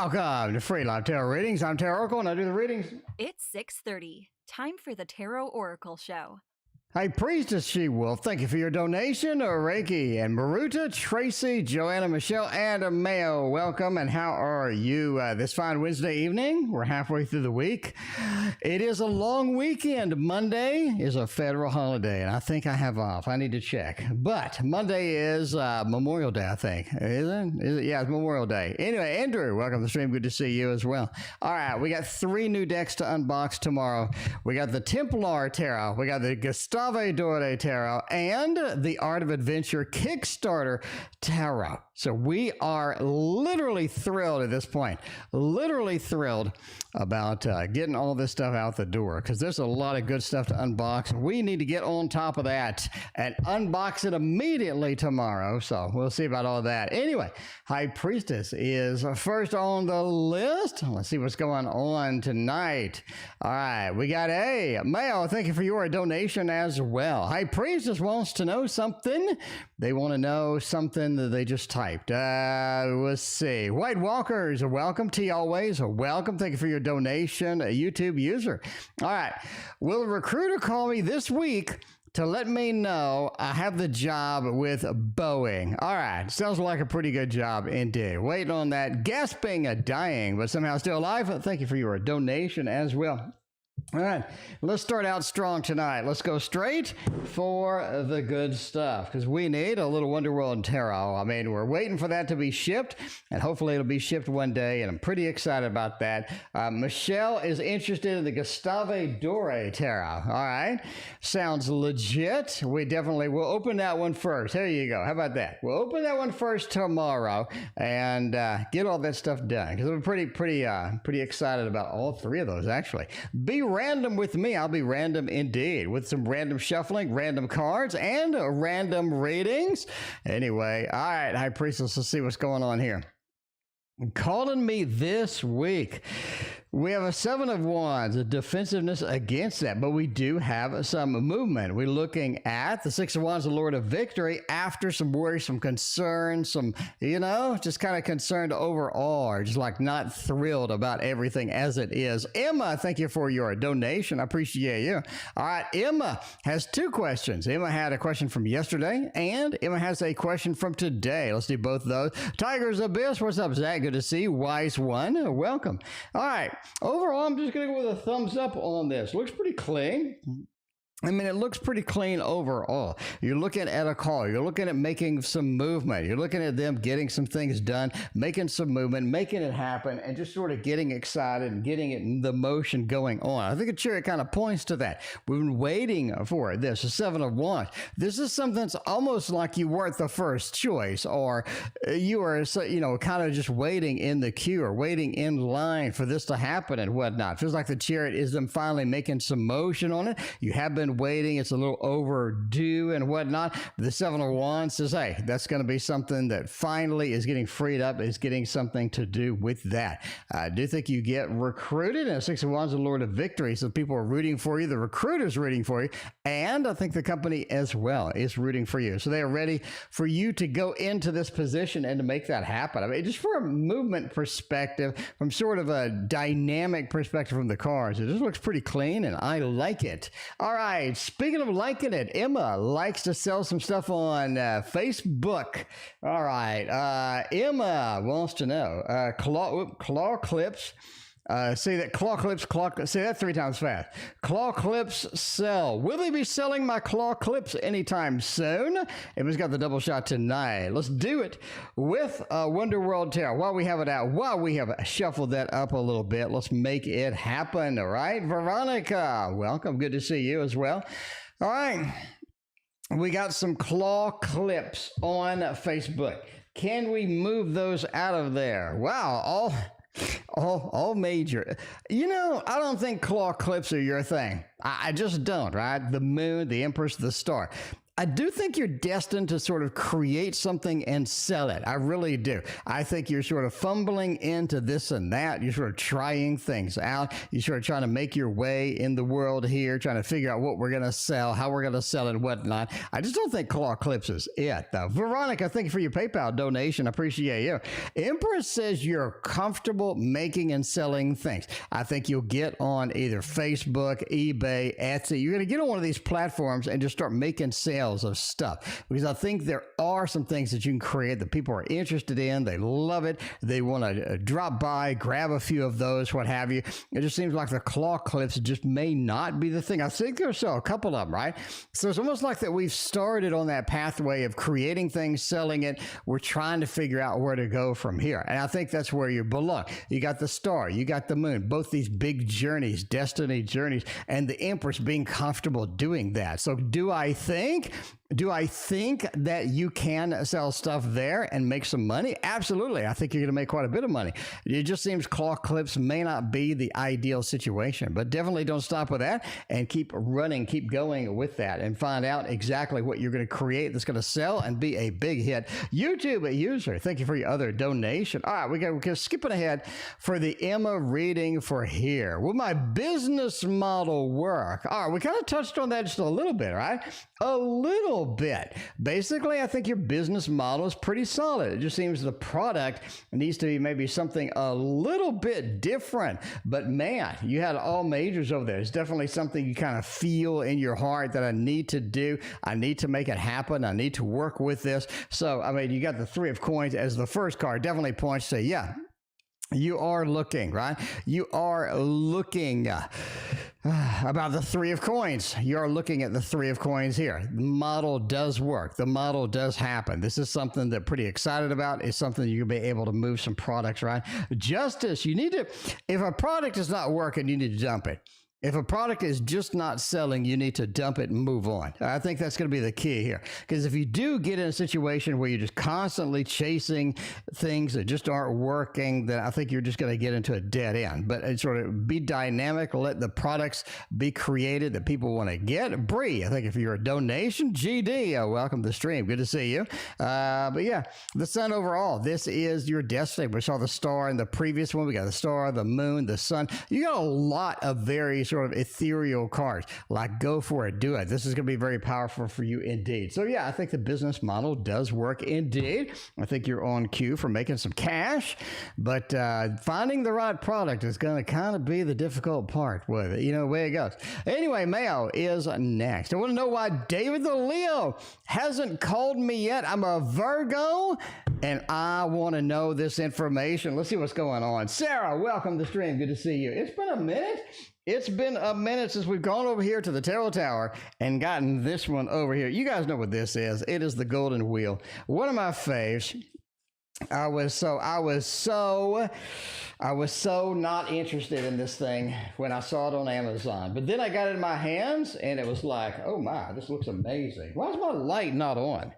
Welcome to Free Live Tarot Readings. I'm Tarot Oracle and I do the readings. It's 6:30. Time for the Tarot Oracle Show. Hey, Priestess, She-Wolf, thank you for your donation. Reiki and Maruta, Tracy, Joanna, Michelle, and Mayo, welcome. And how are you this fine Wednesday evening? We're halfway through the week. It is a long weekend. Monday is a federal holiday, and I think I have off. I need to check. But Monday is Memorial Day, I think. Is it? Yeah, it's Memorial Day. Anyway, Andrew, welcome to the stream. Good to see you as well. All right, we got 3 new decks to unbox tomorrow. We got the Templar Tarot. We got the Gustave Doré Tarot and the Art of Adventure Kickstarter Tarot. So we are literally thrilled at this point, literally thrilled about getting all this stuff out the door because there's a lot of good stuff to unbox. We need to get on top of that and unbox it immediately tomorrow. So we'll see about all that. Anyway, High Priestess is first on the list. Let's see what's going on tonight. All right, we got Mayo. Thank you for your donation as well. High Priestess wants to know something. They want to know something that they just typed. Let's see. White Walkers, welcome. T always, welcome. Thank you for your donation. A YouTube user. All right. Will a recruiter call me this week to let me know I have the job with Boeing? All right. Sounds like a pretty good job indeed. Waiting on that. Gasping, dying, but somehow still alive. Thank you for your donation as well. All right, let's start out strong tonight. Let's go straight for the good stuff because we need a little Wonderworld Tarot. I mean, we're waiting for that to be shipped, and hopefully it'll be shipped one day, and I'm pretty excited about that. Michelle is interested in the Gustave Doré Tarot. All right, sounds legit. We definitely will open that one first. There you go. How about that? We'll open that one first tomorrow and get all that stuff done because I'm pretty excited about all 3 of those actually. Be random with me. I'll be random indeed with some random shuffling, random cards, and random readings. Anyway, all right, High Priestess, let's see what's going on here. Calling me this week. We have a 7 of Wands, a defensiveness against that, but we do have some movement. We're looking at the 6 of Wands, the Lord of Victory, after some worry, some concern, some, just kind of concerned overall, or just like not thrilled about everything as it is. Emma, thank you for your donation. I appreciate you. All right, Emma has 2 questions. Emma had a question from yesterday, and Emma has a question from today. Let's do both of those. Tiger's Abyss, what's up, Zach? Good to see you. Wise One, welcome. All right. Overall, I'm just going to go with a thumbs up on this. Looks pretty clean. I mean, it looks pretty clean overall. You're looking at a call. You're looking at making some movement. You're looking at them getting some things done, making some movement, making it happen, and just sort of getting excited and getting it in the motion going on. I think the Chariot kind of points to that. We've been waiting for it. This is 7 of Wands. This is something that's almost like you weren't the first choice, or you are, kind of just waiting in the queue or waiting in line for this to happen and whatnot. Feels like the Chariot is them finally making some motion on it. You have been waiting. It's a little overdue and whatnot. The 7 of Wands says, hey, that's going to be something that finally is getting freed up, is getting something to do with that. I do think you get recruited, and 6 of Wands is the Lord of Victory, so people are rooting for you. The recruiter's rooting for you, and I think the company as well is rooting for you. So they are ready for you to go into this position and to make that happen. I mean, just for a movement perspective, from sort of a dynamic perspective from the cards, it just looks pretty clean, and I like it. All right. Speaking of liking it, Emma likes to sell some stuff on Facebook. All right. Emma wants to know, claw clips. Say that 3 times fast. Claw clips sell. Will they be selling my claw clips anytime soon? Emma's got the double shot tonight. Let's do it with Wonderworld Tarot. While we have it out, while we have shuffled that up a little bit, let's make it happen. All right, Veronica, welcome. Good to see you as well. All right, we got some claw clips on Facebook. Can we move those out of there? Wow, all major. I don't think claw clips are your thing. I just don't, right? The moon, the empress, the star. I do think you're destined to sort of create something and sell it. I really do. I think you're sort of fumbling into this and that. You're sort of trying things out. You're sort of trying to make your way in the world here, trying to figure out what we're going to sell, how we're going to sell it, and whatnot. I just don't think claw clips is it, though. Veronica, thank you for your PayPal donation. I appreciate you. Empress says you're comfortable making and selling things. I think you'll get on either Facebook, eBay, Etsy. You're going to get on one of these platforms and just start making sales of stuff, because I think there are some things that you can create that people are interested in. They love it. They want to drop by, grab a few of those, what have you. It just seems like the claw clips just may not be the thing. I think there's still a couple of them, right? So it's almost like that we've started on that pathway of creating things, selling it. We're trying to figure out where to go from here. And I think that's where you belong. You got the star, you got the moon, both these big journeys, destiny journeys, and the Empress being comfortable doing that. So do I think that you can sell stuff there and make some money? Absolutely. I think you're going to make quite a bit of money. It just seems claw clips may not be the ideal situation, but definitely don't stop with that and keep running, keep going with that and find out exactly what you're going to create that's going to sell and be a big hit. YouTube user, thank you for your other donation. All right, we're skipping ahead for the Emma reading for here. Will my business model work? All right, we kind of touched on that just a little bit, right? A little bit. Basically, I think your business model is pretty solid. It just seems the product needs to be maybe something a little bit different. But man, you had all majors over there. It's definitely something you kind of feel in your heart that I need to do. I need to make it happen. I need to work with this. So, I mean, you got the Three of Coins as the first card. Definitely points to, yeah, you are looking, right? You are looking about the Three of Coins. You're looking at the Three of Coins here. The model does work. The model does happen. This is something that pretty excited about. It's something you'll be able to move some products, right? Justice, you need to, if a product is not working, you need to dump it. If a product is just not selling, you need to dump it and move on. I think that's going to be the key here. Because if you do get in a situation where you're just constantly chasing things that just aren't working, then I think you're just going to get into a dead end. But it's sort of be dynamic, let the products be created that people want to get. Bree, I think if you're a donation, GD, welcome to the stream. Good to see you. But yeah, the sun overall, this is your destiny. We saw the star in the previous one. We got the star, the moon, the sun. You got a lot of very sort of ethereal cards. Like, go for it, do it. This is going to be very powerful for you indeed. So yeah, I think the business model does work indeed. I think you're on cue for making some cash, but finding the right product is going to kind of be the difficult part with it. You know, the way it goes. Anyway, Mayo is next. I want to know why David the Leo hasn't called me yet. I'm a Virgo, and I want to know this information. Let's see what's going on. Sarah, welcome to the stream. Good to see you. It's been a minute. It's been a minute since we've gone over here to the Tarot Tower and gotten this one over here. You guys know what this is. It is the Golden Wheel. One of my faves. I was so not interested in this thing when I saw it on Amazon. But then I got it in my hands and it was like, oh my, this looks amazing. Why is my light not on?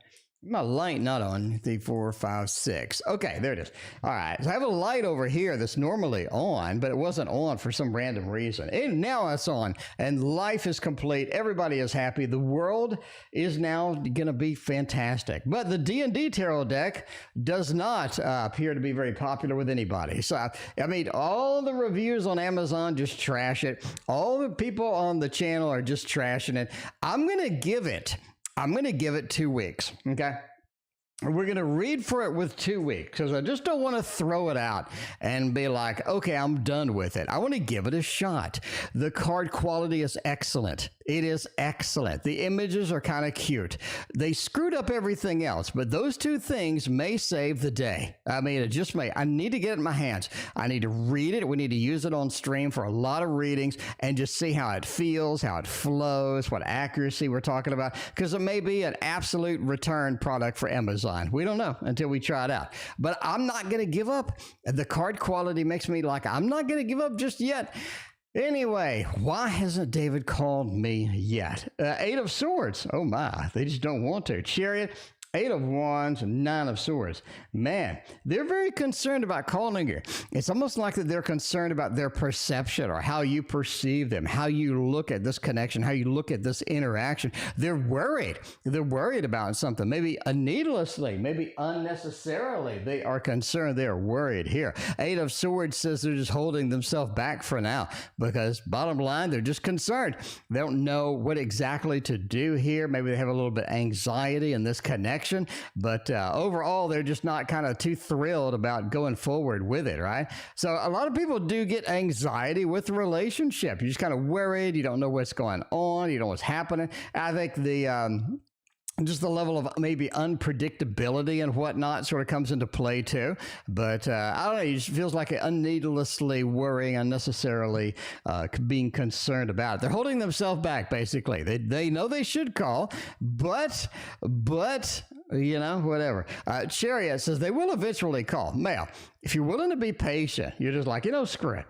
My light not on. 3, 4, 5, 6. Okay, there it is. All right. So I have a light over here that's normally on, but it wasn't on for some random reason. And now it's on, and life is complete. Everybody is happy. The world is now going to be fantastic. But the D&D tarot deck does not appear to be very popular with anybody. So, I mean, all the reviews on Amazon just trash it. All the people on the channel are just trashing it. I'm going to give it 2 weeks, okay? We're going to read for it with 2 weeks because I just don't want to throw it out and be like, okay, I'm done with it. I want to give it a shot. The card quality is excellent. It is excellent. The images are kind of cute. They screwed up everything else, but those two things may save the day. I mean, it just may. I need to get it in my hands. I need to read it. We need to use it on stream for a lot of readings and just see how it feels, how it flows, what accuracy we're talking about, because it may be an absolute return product for Amazon. We don't know until we try it out. But I'm not going to give up. The card quality makes me like, I'm not going to give up just yet. Anyway, why hasn't David called me yet? 8 of Swords. Oh my, they just don't want to. Chariot. Eight of Wands, Nine of Swords. Man, they're very concerned about calling you. It's almost like that they're concerned about their perception or how you perceive them, how you look at this connection, how you look at this interaction. They're worried. They're worried about something, maybe needlessly, maybe unnecessarily. They are concerned. They are worried here. Eight of Swords says they're just holding themselves back for now because bottom line, they're just concerned. They don't know what exactly to do here. Maybe they have a little bit of anxiety in this connection. But overall, they're just not kind of too thrilled about going forward with it, right? So a lot of people do get anxiety with the relationship. You're just kind of worried. You don't know what's going on. You don't know what's happening. I think just the level of maybe unpredictability and whatnot sort of comes into play too. But I don't know, it just feels like needlessly worrying, unnecessarily being concerned about it. They're holding themselves back, basically. They know they should call, but you know, whatever. Chariot says they will eventually call. Male, if you're willing to be patient, you're just like, you know, screw it.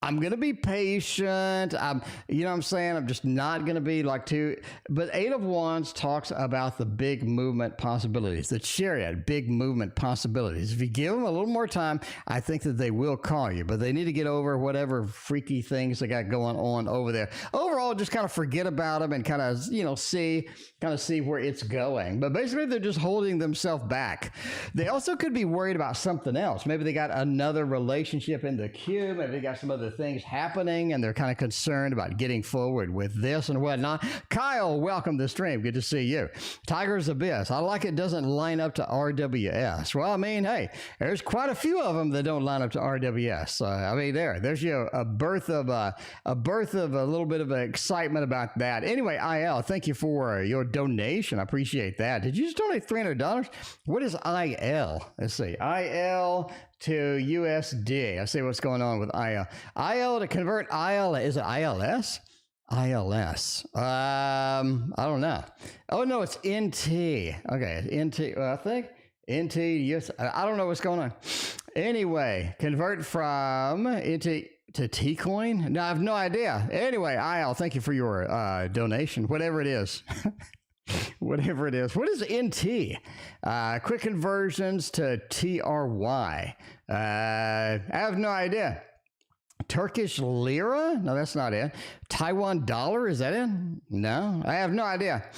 I'm going to be patient. You know what I'm saying? I'm just not going to be like too. But Eight of Wands talks about the big movement possibilities. The Chariot, big movement possibilities. If you give them a little more time, I think that they will call you. But they need to get over whatever freaky things they got going on over there. Overall, just kind of forget about them and kind of, you know, see where it's going. But basically, they're just holding themselves back. They also could be worried about something else. Maybe they got another relationship in the queue. Maybe they got some other things happening and they're kind of concerned about getting forward with this and whatnot. Kyle, welcome to the stream. Good to see you. Tiger's Abyss. I like it doesn't line up to RWS. Well, I mean, hey, there's quite a few of them that don't line up to RWS. I mean, there's a birth of a little bit of excitement about that. Anyway, IL, thank you for your donation. I appreciate that. Did you just donate $300? What is IL? Let's see. IL to USD. I see what's going on with IL. IL to convert IL, is it ILS? ILS. I don't know. Oh, no, it's NT. Okay, NT, I think. NT, yes. I don't know what's going on. Anyway, convert from NT to T-Coin? No, I have no idea. Anyway, IL, thank you for your donation, whatever it is. Whatever it is. What is NT? Quick conversions to TRY. I have no idea. Turkish lira? No, that's not it. Taiwan dollar? Is that it? No, I have no idea.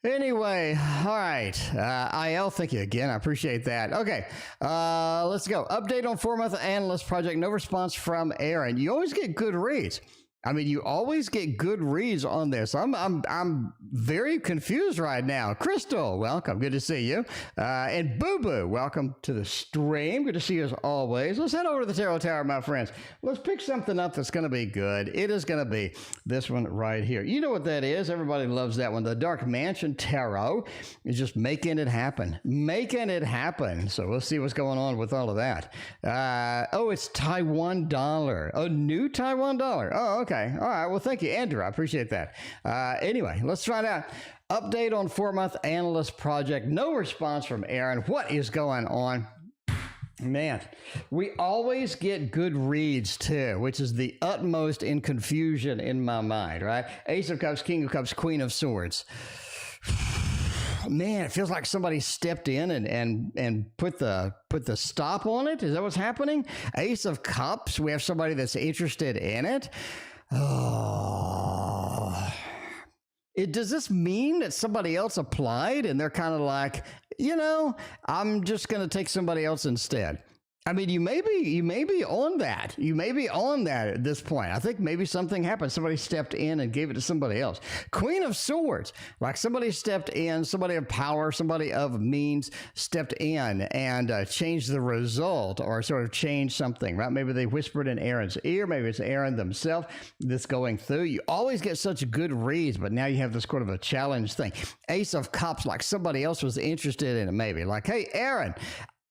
Anyway, all right. IL, thank you again. I appreciate that. Okay, let's go. Update on 4-month analyst project. No response from Aaron. You always get good reads. I mean, you always get good reads on this. I'm very confused right now. Crystal, welcome. Good to see you. And Boo Boo, welcome to the stream. Good to see you as always. Let's head over to the Tarot Tower, my friends. Let's pick something up that's going to be good. It is going to be this one right here. You know what that is. Everybody loves that one. The Dark Mansion Tarot is just making it happen. Making it happen. So we'll see what's going on with all of that. Oh, it's Taiwan dollar. A new Taiwan dollar. Oh, okay. All right. Well, thank you, Andrew. I appreciate that. Anyway, let's find out. Update on 4-month analyst project. No response from Aaron. What is going on? Man, we always get good reads too, which is the utmost in confusion in my mind, right? Ace of Cups, King of Cups, Queen of Swords. Man, it feels like somebody stepped in and put the stop on it. Is that what's happening? Ace of Cups, we have somebody that's interested in it. Oh, does this mean that somebody else applied and they're kind of like, you know, I'm just going to take somebody else instead? I mean, you may be on that. You may be on that at this point. I think maybe something happened. Somebody stepped in and gave it to somebody else. Queen of Swords, like somebody stepped in, somebody of power, somebody of means stepped in and changed the result or sort of changed something, right? Maybe they whispered in Aaron's ear. Maybe it's Aaron themselves that's going through. You always get such good reads, but now you have this sort of a challenge thing. Ace of Cups, like somebody else was interested in it maybe. Like, hey, Aaron,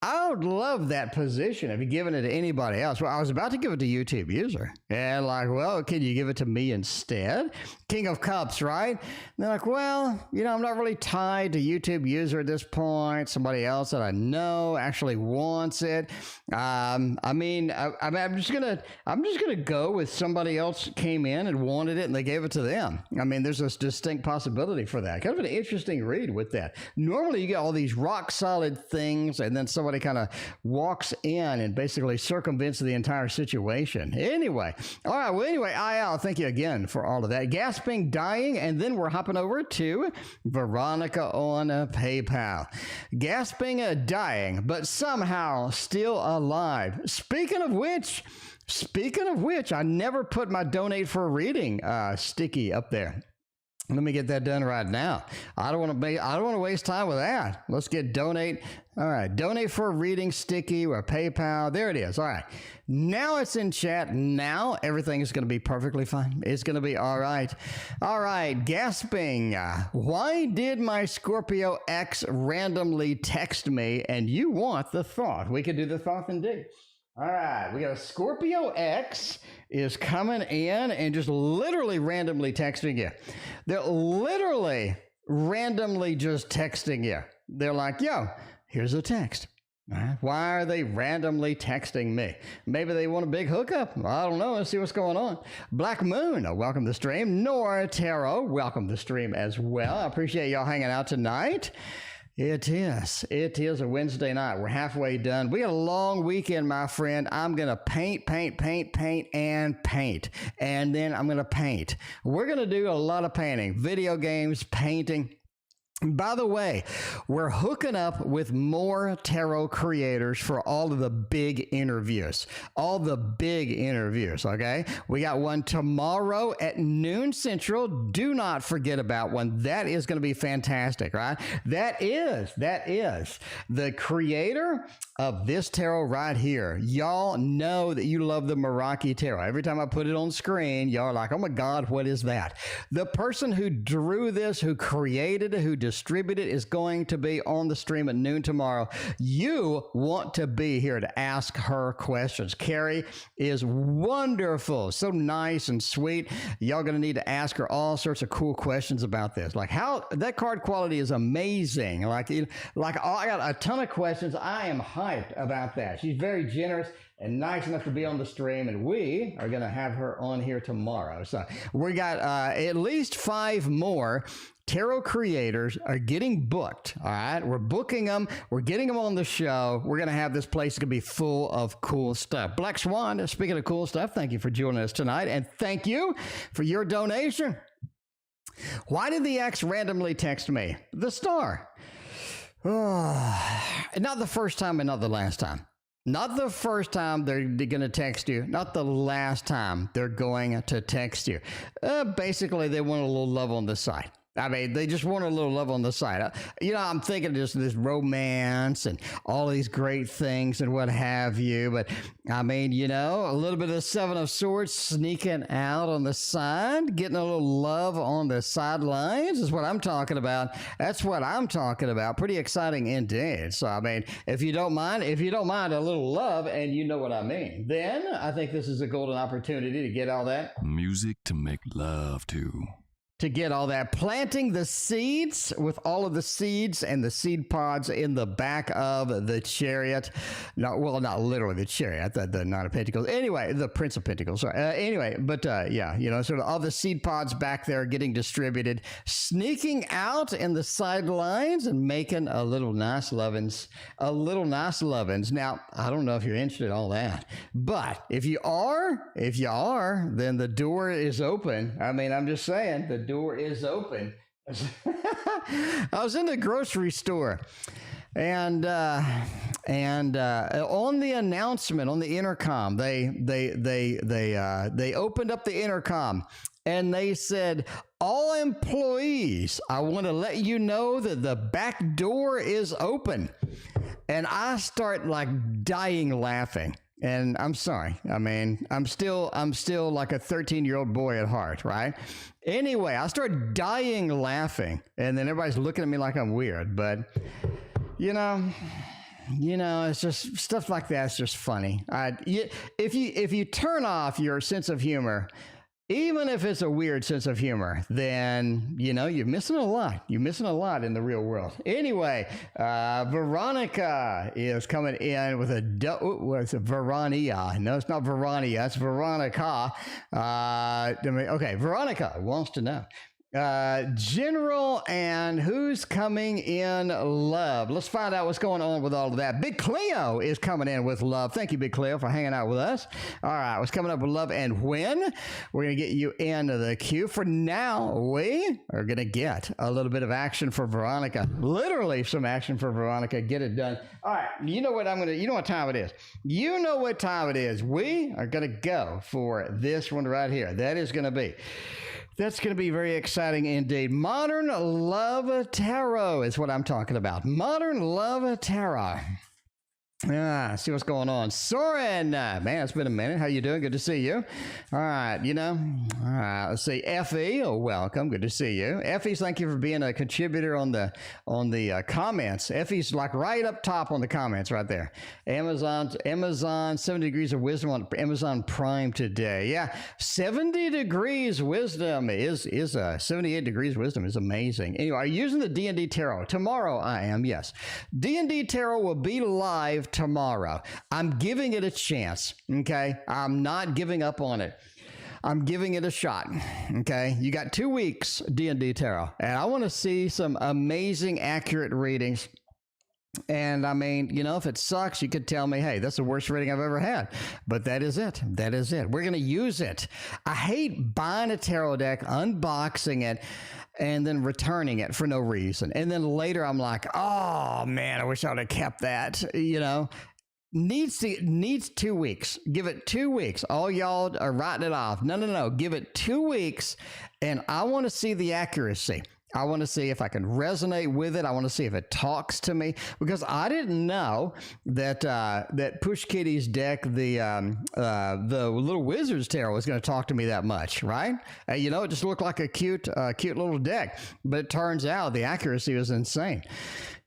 I would love that position if you're giving it to anybody else. Well, I was about to give it to YouTube user. And like, well, can you give it to me instead? King of Cups, right? And they're like, well, I'm not really tied to YouTube user at this point. Somebody else that I know actually wants it. I'm just gonna go with somebody else came in and wanted it and they gave it to them. I mean, there's a distinct possibility for that. Kind of an interesting read with that. Normally you get all these rock solid things and then somebody kind of walks in and basically circumvents the entire situation. Anyway, all right. Well, anyway, IL, thank you again for all of that. Gasping, dying, and then we're hopping over to Veronica on PayPal. Gasping, dying, but somehow still alive. Speaking of which, I never put my donate for a reading sticky up there. Let me get that done right now. I don't want to waste time with that. Let's get donate. All right. Donate for a reading sticky or PayPal. There it is. All right. Now it's in chat. Now everything is going to be perfectly fine. It's going to be all right. All right. Gasping. Why did my Scorpio ex randomly text me? And you want the thought. We could do the thought indeed. All right, we got a Scorpio X is coming in and just literally randomly texting you. They're literally randomly just texting you. They're like, yo, here's a text. Why are they randomly texting me? Maybe they want a big hookup. I don't know. Let's see what's going on. Black Moon, welcome to the stream. Nora Tarot, welcome to the stream as well. I appreciate y'all hanging out tonight. It is a Wednesday night. We're halfway done. We got a long weekend, my friend. I'm going to paint. And then I'm going to paint. We're going to do a lot of painting, video games, painting. By the way, we're hooking up with more tarot creators for all of the big interviews. Okay? We got one tomorrow at noon Central. Do not forget about one. That is going to be fantastic, right? That is the creator of this tarot right here. Y'all know that you love the Meraki tarot. Every time I put it on screen, y'all are like, oh my God, what is that? The person who drew this, who created it, who distributed it is going to be on the stream at noon tomorrow. You want to be here to ask her questions. Carrie is wonderful, so nice and sweet. Y'all going to need to ask her all sorts of cool questions about this. Like how that card quality is amazing. I got a ton of questions. I am hyped about that. She's very generous and nice enough to be on the stream, and we are going to have her on here tomorrow. So we got at least 5 more tarot creators are getting booked. All right, we're booking them. We're getting them on the show. We're going to have this place going to be full of cool stuff. Black Swan, speaking of cool stuff, thank you for joining us tonight, and thank you for your donation. Why did the ex randomly text me? The star. Oh, not the first time and not the last time. Not the first time they're going to text you. Not the last time they're going to text you. Basically, they want a little love on the side. I mean, they just want a little love on the side. I'm thinking just this romance and all these great things and what have you. But, I mean, a little bit of the 7 of Swords sneaking out on the side, getting a little love on the sidelines is what I'm talking about. That's what I'm talking about. Pretty exciting indeed. So, I mean, if you don't mind a little love, and you know what I mean, then I think this is a golden opportunity to get all that music to make love to. To get all that, planting the seeds with all of the seeds and the seed pods in the back of the chariot. Not literally the chariot, the Knight of Pentacles. Anyway, the Prince of Pentacles. Sorry. Sort of all the seed pods back there getting distributed, sneaking out in the sidelines and making a little nice lovins. Now, I don't know if you're interested in all that, but if you are, then the door is open. I mean, I'm just saying, the door is open. I was in the grocery store, and on the announcement on the intercom, they opened up the intercom and they said, all employees, I want to let you know that the back door is open. And I start like dying laughing. And I'm sorry. I mean, I'm still like a 13-year-old boy at heart, right? Anyway, I start dying laughing, and then everybody's looking at me like I'm weird. But, you know, it's just stuff like that's just funny. If you turn off your sense of humor, even if it's a weird sense of humor, then, you know, you're missing a lot. You're missing a lot in the real world. Anyway, Veronica is coming in with what's it? Verania. No, it's not Verania. It's Veronica. Okay, Veronica wants to know. General and who's coming in love. Let's find out what's going on with all of that. Big Cleo is coming in with love. Thank you, Big Cleo, for hanging out with us. All right, what's coming up with love and when? We're going to get you into the queue. For now, we are going to get a little bit of action for Veronica. Literally some action for Veronica. Get it done. All right, you know what time it is. You know what time it is. We are going to go for this one right here. That's going to be very exciting indeed. Modern Love Tarot is what I'm talking about. Modern Love Tarot. See what's going on. Soren, man, it's been a minute. How you doing? Good to see you. All right, all right, let's see. Effie, welcome. Good to see you. Effie, thank you for being a contributor on the comments. Effie's like right up top on the comments right there. Amazon 70 Degrees of Wisdom on Amazon Prime today. Yeah, 70 Degrees Wisdom is 78 Degrees Wisdom is amazing. Anyway, are you using the D&D Tarot? Tomorrow I am, yes. D&D Tarot will be live tomorrow. I'm giving it a chance, okay? I'm not giving up on it. I'm giving it a shot, okay? You got 2 weeks, D&D Tarot, and I want to see some amazing, accurate readings. And I mean, if it sucks, you could tell me, hey, that's the worst reading I've ever had. But that is it. That is it. We're going to use it. I hate buying a tarot deck, unboxing it, and then returning it for no reason. And then later I'm like, oh, man, I wish I would have kept that, Needs 2 weeks. Give it 2 weeks. All y'all are writing it off. No. Give it 2 weeks, and I want to see the accuracy. I want to see if I can resonate with it. I want to see if it talks to me, because I didn't know that that Push Kitty's deck, the Little Wizard's Tarot, was going to talk to me that much, right? It just looked like a cute little deck, but it turns out the accuracy was insane.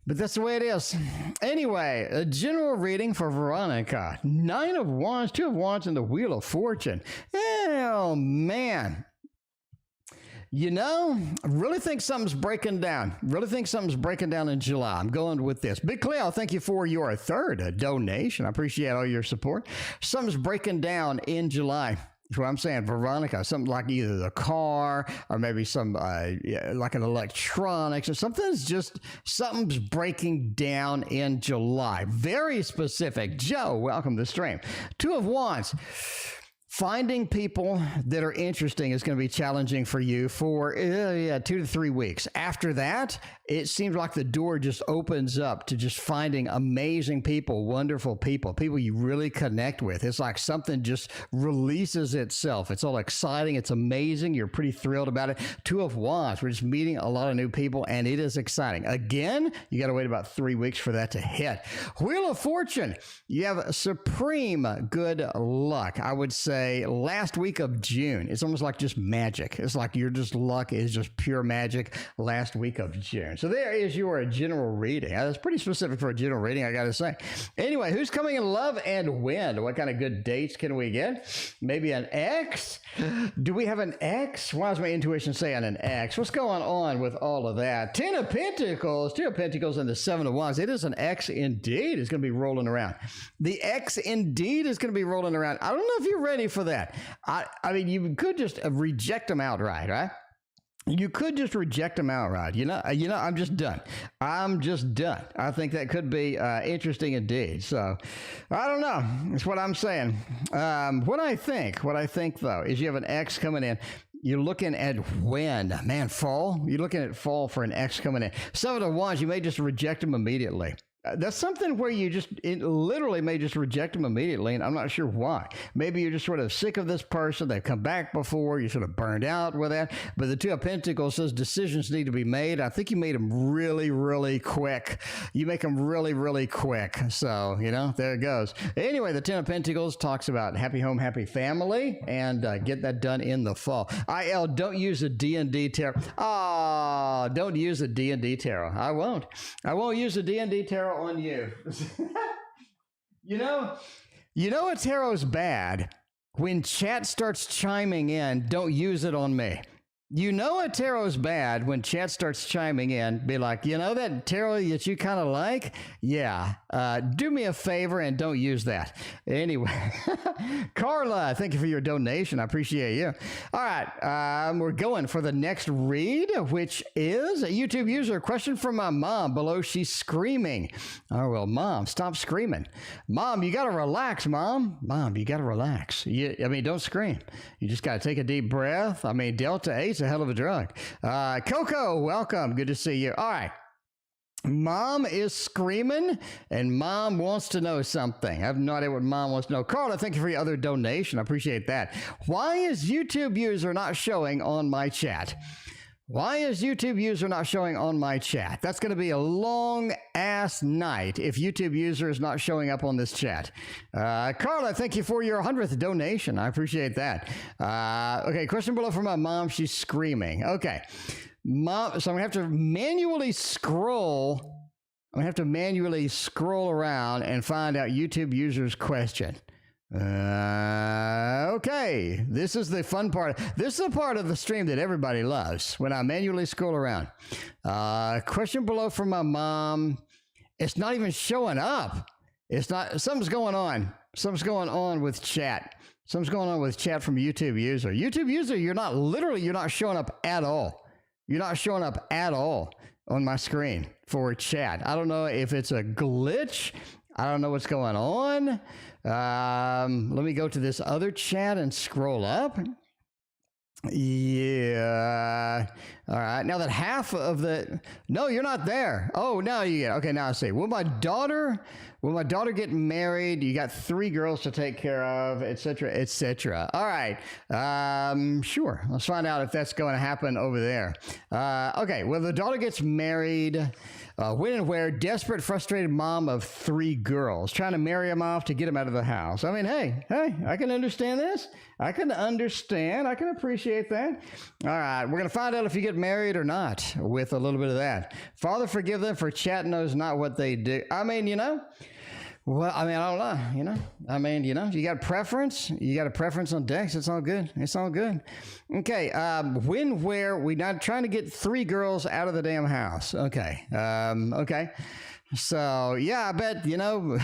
But that's the way it is. Anyway, a general reading for Veronica. 9 of Wands, 2 of Wands, and the Wheel of Fortune. Oh, man. I really think something's breaking down. In July. I'm going with this. Big Cleo, thank you for your third donation. I appreciate all your support. Something's breaking down in July. That's what I'm saying, Veronica. Something like either the car or maybe some like an electronics or something's breaking down in July. Very specific. Joe, welcome to the stream. 2 of Wands. Finding people that are interesting is going to be challenging for you for 2 to 3 weeks. After that, it seems like the door just opens up to just finding amazing people, wonderful people you really connect with. It's like something just releases itself. It's all exciting. It's amazing. You're pretty thrilled about it. 2 of Wands. We're just meeting a lot of new people, and it is exciting. Again, you got to wait about 3 weeks for that to hit. Wheel of Fortune. You have supreme good luck. I would say last week of June. It's almost like just magic. It's like luck is just pure magic last week of June. So there is your general reading. That's pretty specific for a general reading, I got to say. Anyway, who's coming in love and when? What kind of good dates can we get? Maybe an ex? Do we have an ex? Why is my intuition saying an ex? What's going on with all of that? 10 of Pentacles, 2 of Pentacles, and the 7 of Wands. It is an ex indeed. It's going to be rolling around. The ex indeed is going to be rolling around. I don't know if you're ready for that. I mean, you could just reject them outright, right? You could just reject them outright. I'm just done. I think that could be interesting indeed. So I don't know. That's what I'm saying. What I think though, is you have an ex coming in. You're looking at when? Man, fall? You're looking at fall for an ex coming in. 7 of Wands, you may just reject them immediately. That's something where you literally may just reject them immediately, and I'm not sure why. Maybe you're just sort of sick of this person. They've come back before. You're sort of burned out with that. But the 2 of Pentacles says decisions need to be made. I think you made them really, really quick. You make them really, really quick. So, there it goes. Anyway, the 10 of Pentacles talks about happy home, happy family, and get that done in the fall. IL, don't use a D&D tarot. Don't use a D&D tarot. I won't use a D&D tarot tarot on you. You know a tarot's bad when chat starts chiming in. Don't use it on me. You know a tarot's bad when chat starts chiming in. Be like, you know that tarot that you kind of like? Yeah. Do me a favor and don't use that. Anyway, Carla, thank you for your donation. I appreciate you. All right. We're going for the next read, which is a YouTube user question from my mom below. She's screaming. Oh, well, Mom, stop screaming. Mom, you got to relax, Mom. Mom, you got to relax. Don't scream. You just got to take a deep breath. Delta 8's a hell of a drug. Coco, welcome. Good to see you. All right. Mom is screaming, and Mom wants to know something. I have no idea what Mom wants to know. Carla, thank you for your other donation. I appreciate that. Why is YouTube user not showing on my chat? Why is YouTube user not showing on my chat? That's going to be a long-ass night if YouTube user is not showing up on this chat. Carla, thank you for your 100th donation. I appreciate that. Okay, question below from my mom. She's screaming. Okay. Mom, so I'm going to have to manually scroll. I'm going to have to manually scroll around and find out YouTube user's question. Okay, this is the fun part. This is the part of the stream that everybody loves, when I manually scroll around. Question below from my mom. It's not even showing up. It's not, something's going on. Something's going on with chat. Something's going on with chat from YouTube user. YouTube user, you're not showing up at all. You're not showing up at all on my screen for chat. I don't know if it's a glitch. I don't know what's going on. Let me go to this other chat and scroll up. Yeah. All right. Now that half of the... No, you're not there. Oh, now you get... Okay, now I see. Will my daughter get married? You got 3 girls to take care of, etc., etc. All right. Sure. Let's find out if that's going to happen over there. Okay. Well, the daughter gets married... when and where, desperate, frustrated mom of 3 girls, trying to marry them off to get them out of the house. Hey, I can understand this. I can appreciate that. All right, we're going to find out if you get married or not with a little bit of that. Father, forgive them for chat knows not what they do. Well, I don't know, you got preference. You got a preference on Dex. It's all good. It's all good. Okay. When, where, we not trying to get 3 girls out of the damn house. Okay. Okay. So yeah, I bet, oh,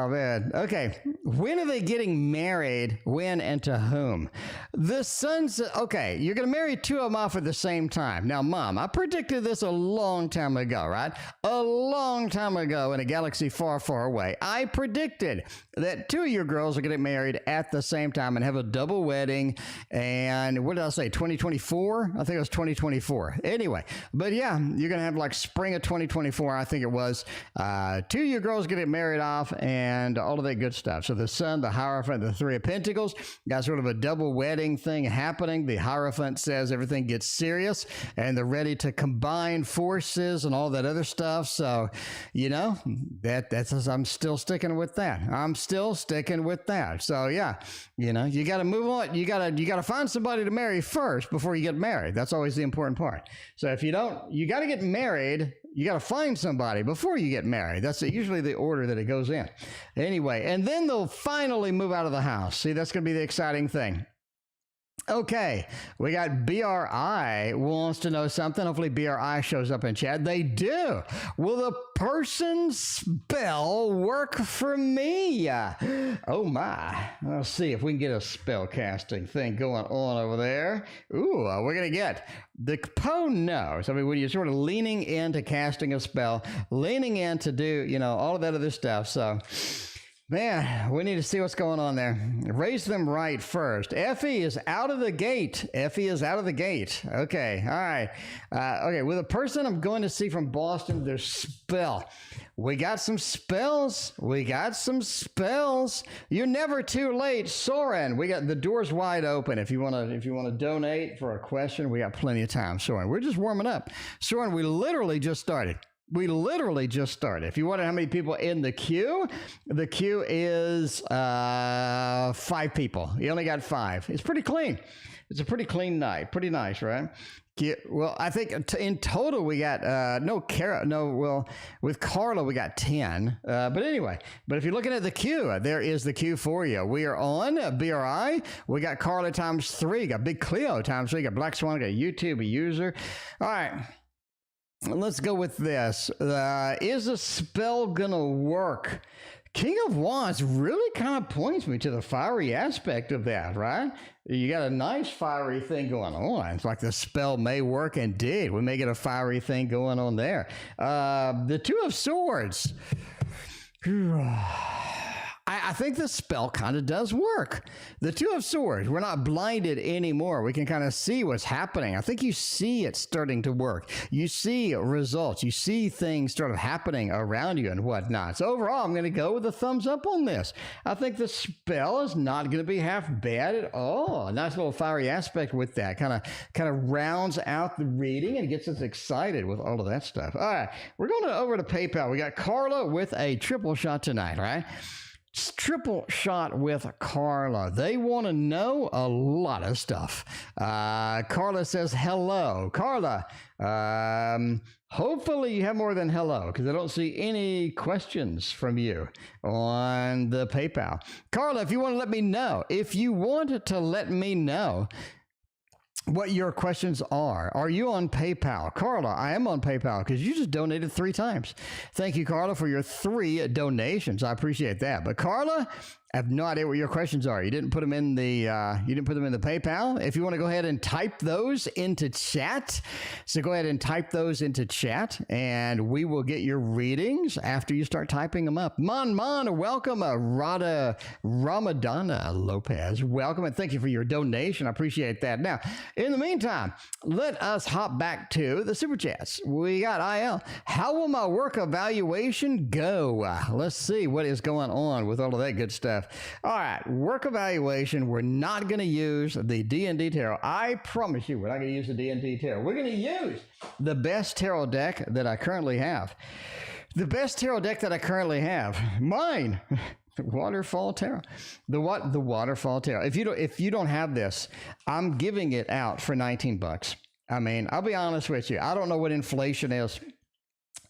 man. Okay. When are they getting married? When and to whom? The son's... Okay, you're going to marry 2 of them off at the same time. Now, Mom, I predicted this a long time ago, right? A long time ago in a galaxy far, far away. I predicted that 2 of your girls are going to get married at the same time and have a double wedding. And what did I say? 2024? I think it was 2024. Anyway, but yeah, you're going to have like spring of 2024, I think it was. 2 of your girls going to get married off and all of that good stuff. So the Sun, the Hierophant, the 3 of Pentacles, got sort of a double wedding thing happening. The Hierophant says everything gets serious and they're ready to combine forces and all that other stuff. So, that's I'm still sticking with that. I'm still sticking with that. So yeah, you got to move on. You got to find somebody to marry first before you get married. That's always the important part. So if you don't, you got to get married. You got to find somebody before you get married. That's usually the order that it goes in. Anyway, and then they'll finally move out of the house. See, that's going to be the exciting thing. Okay, we got BRI wants to know something. Hopefully BRI shows up in chat. They do. Will the person's spell work for me? Oh my. Let's see if we can get a spell casting thing going on over there. Ooh, we're going to get the Poe knows. When you're sort of leaning into casting a spell, leaning in to do, all of that other stuff. So... man, we need to see what's going on there. Raise them right first. Effie is out of the gate. Effie is out of the gate. Okay, all right. Okay, with a person I'm going to see from Boston, there's spell. We got some spells. We got some spells. You're never too late, Soren. We got the doors wide open. If you want to donate for a question, we got plenty of time, Soren. We're just warming up. Soren, we literally just started. We literally just started. If you wonder how many people in the queue is 5 people. You only got 5. It's pretty clean. It's a pretty clean night. Pretty nice, right? Well, I think in total we got with Carla we got 10. But anyway, if you're looking at the queue, there is the queue for you. We are on BRI. We got Carla times 3. Got Big Cleo times 3. Got Black Swan. Got YouTube, a user. All right. Let's go with this. Is a spell gonna work? King of Wands really kind of points me to the fiery aspect of that, right? You got a nice fiery thing going on. It's like the spell may work indeed. We may get a fiery thing going on there. The Two of Swords. I think the spell kind of does work. The Two of Swords, we're not blinded anymore. We can kind of see what's happening. I think you see it starting to work. You see results. You see things sort of happening around you and whatnot. So overall, I'm going to go with a thumbs up on this. I think the spell is not going to be half bad at all. A nice little fiery aspect with that. Kind of rounds out the reading and gets us excited with all of that stuff. All right, we're going over to PayPal. We got Carla with a triple shot tonight, right? Triple shot with Carla. They want to know a lot of stuff. Carla says, hello. Carla, hopefully you have more than hello, because I don't see any questions from you on the PayPal. Carla, if you want to let me know what your questions are you on PayPal? Carla, I am on PayPal because you just donated 3 times. Thank you, Carla, for your 3 donations. I appreciate that. But Carla, I have no idea what your questions are. You didn't put them in the PayPal. If you want to go ahead and type those into chat, so go ahead and type those into chat, and we will get your readings after you start typing them up. Mon, welcome, Rada Ramadana Lopez. Welcome, and thank you for your donation. I appreciate that. Now, in the meantime, let us hop back to the super chats. We got IL. How will my work evaluation go? Let's see what is going on with all of that good stuff. All right, work evaluation. We're not going to use the D&D tarot. I promise you, we're not going to use the D&D tarot. We're going to use the best tarot deck that I currently have. The best tarot deck that I currently have, mine. Waterfall Tarot. The Waterfall Tarot. If you don't have this, I'm giving it out for $19. I mean, I'll be honest with you. I don't know what inflation is.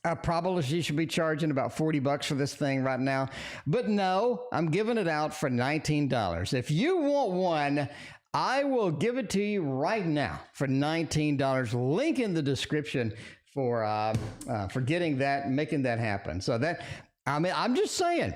I probably should be charging about $40 for this thing right now. But no, I'm giving it out for $19. If you want one, I will give it to you right now for $19. Link in the description for getting that, making that happen. So that, I mean, I'm just saying,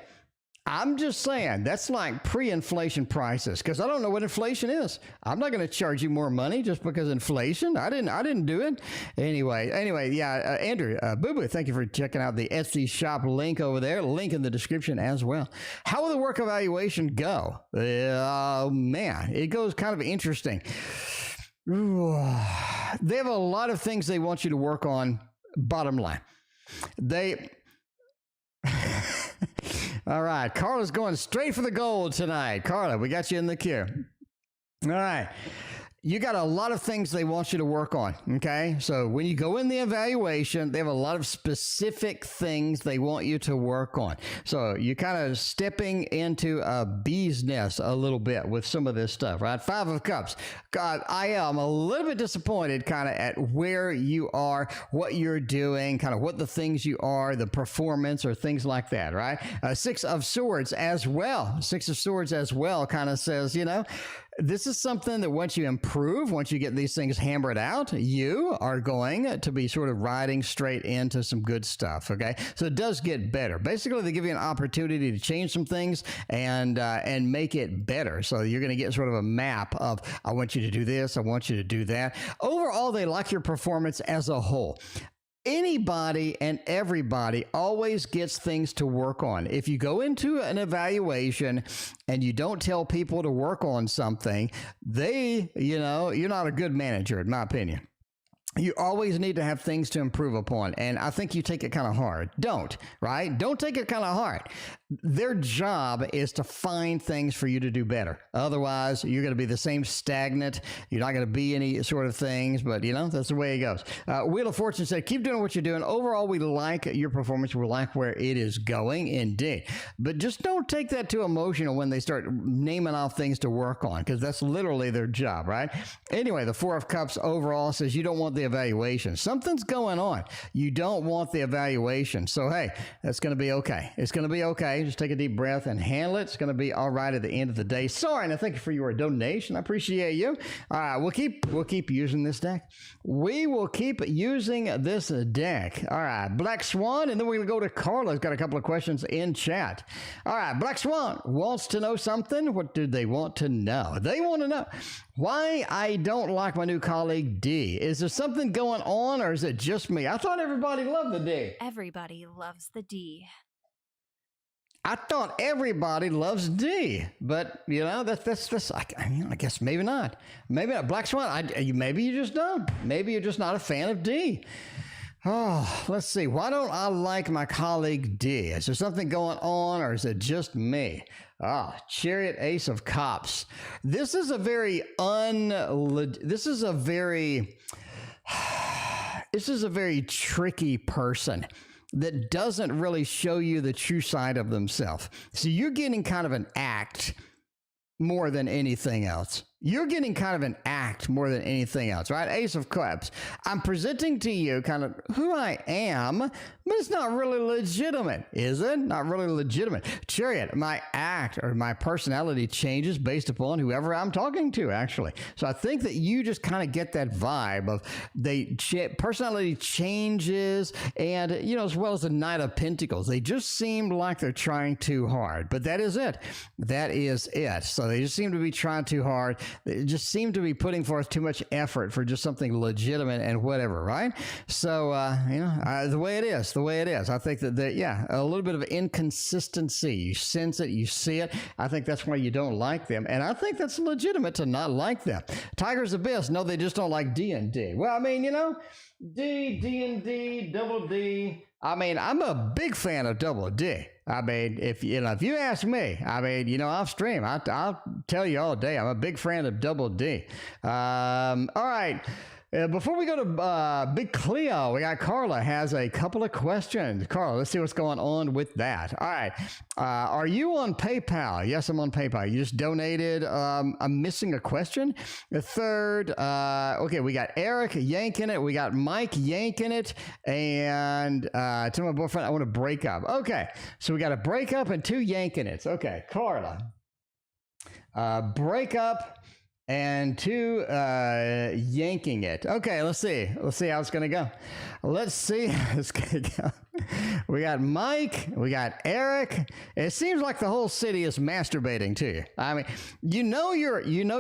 that's like pre-inflation prices, because I don't know what inflation is. I'm not going to charge you more money just because inflation. I didn't do it. Anyway, yeah, Andrew, Boo Boo, thank you for checking out the Etsy shop link over there. Link in the description as well. How will the work evaluation go? Man, it goes kind of interesting. They have a lot of things they want you to work on. Bottom line, all right, Carla's going straight for the gold tonight. Carla, we got you in the queue. All right. You got a lot of things they want you to work on, okay? So when you go in the evaluation, they have a lot of specific things they want you to work on. So you're kind of stepping into a bee's nest a little bit with some of this stuff, right? 5 of Cups. God, I am a little bit disappointed kind of at where you are, what you're doing, kind of what the things you are, the performance or things like that, right? 6 of Swords as well. 6 of Swords as well kind of says, you know, this is something that once you improve, once you get these things hammered out, you are going to be sort of riding straight into some good stuff, okay? So it does get better. Basically, they give you an opportunity to change some things and make it better. So you're going to get sort of a map of, I want you to do this, I want you to do that. Overall, they like your performance as a whole. Anybody and everybody always gets things to work on. If you go into an evaluation and you don't tell people to work on something, you're not a good manager, in my opinion. You always need to have things to improve upon, and I think you take it kind of hard. Don't take it kind of hard. their job is to find things for you to do better. Otherwise, you're going to be the same stagnant. You're not going to be any sort of things, but that's the way it goes. Wheel of Fortune said, keep doing what you're doing. Overall, we like your performance. We like where it is going, indeed. But just don't take that too emotional when they start naming off things to work on, because that's literally their job, right? Anyway, the Four of Cups overall says you don't want the evaluation. Something's going on. You don't want the evaluation. So, hey, that's going to be okay. It's going to be okay. Just take a deep breath and handle it. It's going to be all right at the end of the day. Sorry, and I thank you for your donation. I appreciate you. All right, we'll keep using this deck. We will keep using this deck. All right, Black Swan, and then we're going to go to Carla's got a couple of questions in chat. All right, Black Swan wants to know something. What do they want to know? They want to know why I don't like my new colleague D. Is there something going on, or is it just me? I thought everybody loved the D. Everybody loves the D. I thought everybody loves D, but that's I guess maybe not. Maybe not. Black Swan, maybe you just don't. Maybe you're just not a fan of D. Oh, let's see. Why don't I like my colleague D? Is there something going on, or is it just me? Chariot, Ace of Cups. This is a very tricky person that doesn't really show you the true side of themselves. So you're getting kind of an act more than anything else. You're getting kind of an act more than anything else, right? Ace of Cups. I'm presenting to you kind of who I am, but it's not really legitimate, is it? Not really legitimate. Chariot, my act or my personality changes based upon whoever I'm talking to, actually. So I think that you just kind of get that vibe of personality changes, and, as well as the Knight of Pentacles. They just seem like they're trying too hard, but that is it. That is it. So they just seem to be trying too hard. They just seem to be putting forth too much effort for just something legitimate and whatever, right? So, the way it is. I think that, a little bit of inconsistency. You sense it, you see it. I think that's why you don't like them. And I think that's legitimate to not like them. Tiger's Abyss, no, they just don't like D&D. Well, D&D, Double D. I'm a big fan of Double D. If you ask me, I'll stream. I'll tell you all day. I'm a big fan of Double D. All right. Before we go to Big Cleo, we got Carla has a couple of questions. Carla, let's see what's going on with that. All right. Are you on PayPal? Yes, I'm on PayPal. You just donated. I'm missing a question. The third, okay, we got Eric yanking it. We got Mike yanking it. And to my boyfriend, I want to break up. Okay. So we got a break up and two yanking it. Okay. Carla. Break up. And two, yanking it. Okay, let's see how it's gonna go. Let's see how it's gonna go. We got Mike, we got Eric. It seems like the whole city is masturbating to you.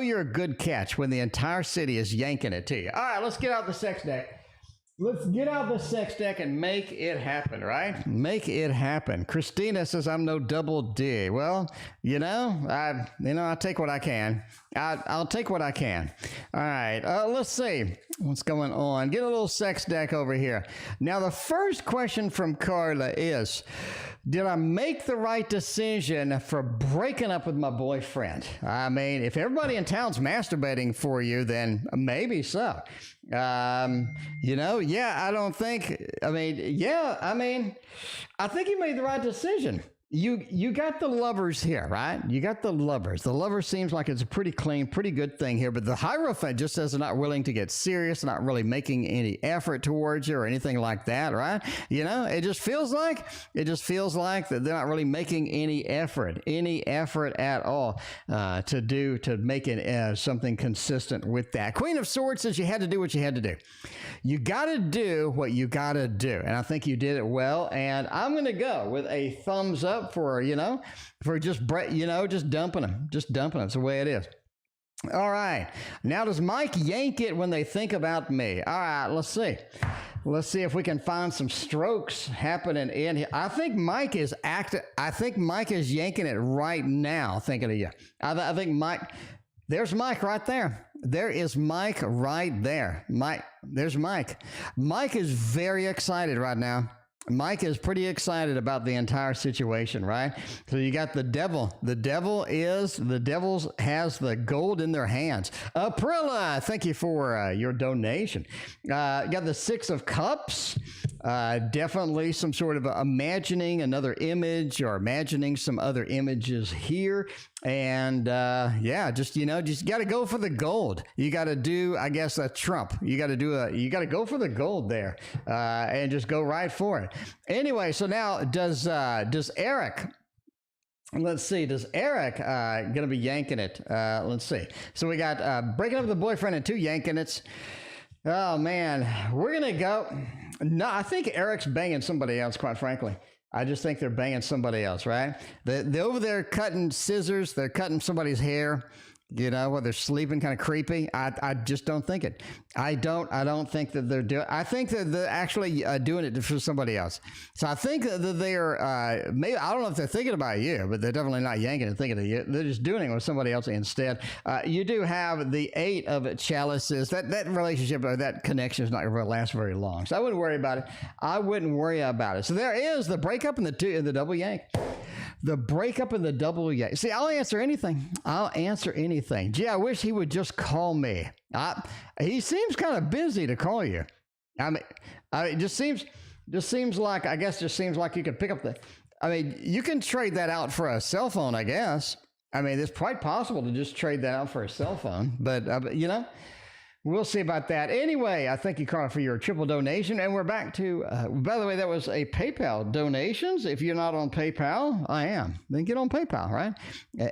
You're a good catch when the entire city is yanking it to you. All right, let's get out the sex deck. Let's get out the sex deck and make it happen, right? Make it happen. Christina says, I'm no Double D. Well, I take what I can. I'll take what I can. All right, let's see what's going on. Get a little sex deck over here. Now, the first question from Carla is, did I make the right decision for breaking up with my boyfriend? If everybody in town's masturbating for you, then maybe so. I think you made the right decision. You got the lovers here, right? You got the lovers. The lover seems like it's a pretty clean, pretty good thing here, but the Hierophant just says they're not willing to get serious, not really making any effort towards you or anything like that, right? It just feels like that they're not really making any effort at all to make it something consistent with that. Queen of Swords says you had to do what you had to do. You got to do what you got to do, and I think you did it well. And I'm going to go with a thumbs up for just dumping them. Just dumping them. It's the way it is. All right. Now, does Mike yank it when they think about me? All right. Let's see. Let's see if we can find some strokes happening in here. I think Mike is yanking it right now. Thinking of you. I think Mike. There's Mike right there. There is Mike right there. There's Mike. Mike is very excited right now. Mike is pretty excited about the entire situation, right? So you got the devil. The devil has the gold in their hands. Aprilla, thank you for your donation. Got the Six of Cups. Definitely some sort of imagining another image or imagining some other images here. And yeah, just got to go for the gold. You got to do, I guess, a Trump. You got to go for the gold there and just go right for it. Anyway, so now does Eric, let's see, does Eric going to be yanking it? Let's see. So we got breaking up with the boyfriend and 2 yanking it. Oh, man, we're going to go. No, I think Eric's banging somebody else, quite frankly. I just think they're banging somebody else, right? They're over there cutting scissors. They're cutting somebody's hair. While they're sleeping, kind of creepy. I just don't think it. I don't think that they're doing. I think that they're actually doing it for somebody else. So I think that they're maybe, I don't know if they're thinking about you, but they're definitely not yanking and thinking of you. They're just doing it with somebody else instead. You do have the 8 of chalices. That relationship or that connection is not going to last very long. So I wouldn't worry about it. So there is the breakup and the double yank. The breakup and the double yank. See, I'll answer anything. Gee, I wish he would just call me. He seems kind of busy to call you. It just seems like you could pick up you can trade that out for a cell phone, I guess. It's quite possible to just trade that out for a cell phone, but we'll see about that. Anyway, I thank you, Carl, for your triple donation. And we're back to, by the way, that was a PayPal donations. If you're not on PayPal, I am. Then get on PayPal, right?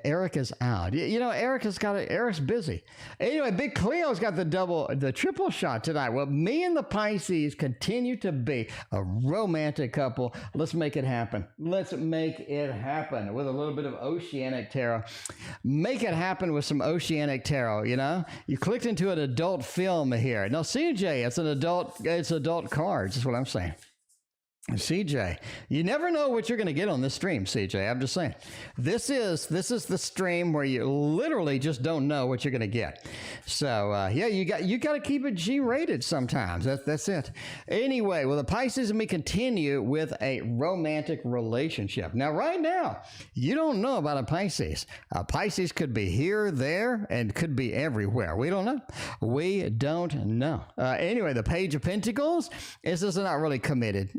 Eric is out. Eric's busy. Anyway, Big Cleo's got the triple shot tonight. Well, me and the Pisces continue to be a romantic couple. Let's make it happen. With a little bit of Oceanic Tarot. Make it happen with some Oceanic Tarot, You clicked into an adult film here. No, CJ, it's adult cards, is what I'm saying. CJ, you never know what you're going to get on this stream, CJ. I'm just saying. This is the stream where you literally just don't know what you're going to get. So, yeah, you got to keep it G-rated sometimes. That's it. Anyway, well, the Pisces and me continue with a romantic relationship. Now, right now, you don't know about a Pisces. Pisces could be here, there, and could be everywhere. We don't know. Anyway, the Page of Pentacles is not really committed.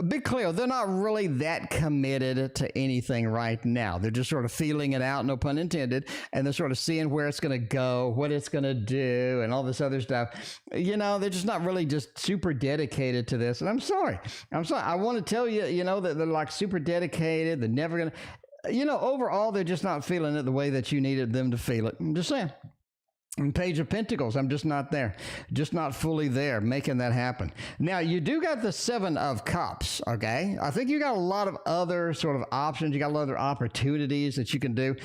Big Cleo, they're not really that committed to anything right now. They're just sort of feeling it out, no pun intended, and they're sort of seeing where it's going to go, what it's going to do, and all this other stuff. They're just not really just super dedicated to this. And I'm sorry. I want to tell you, that they're like super dedicated. They're never going to, overall, they're just not feeling it the way that you needed them to feel it. I'm just saying. And Page of Pentacles, I'm just not there. Just not fully there, making that happen. Now, you do got the 7 of Cups, okay? I think you got a lot of other sort of options. You got a lot of other opportunities that you can do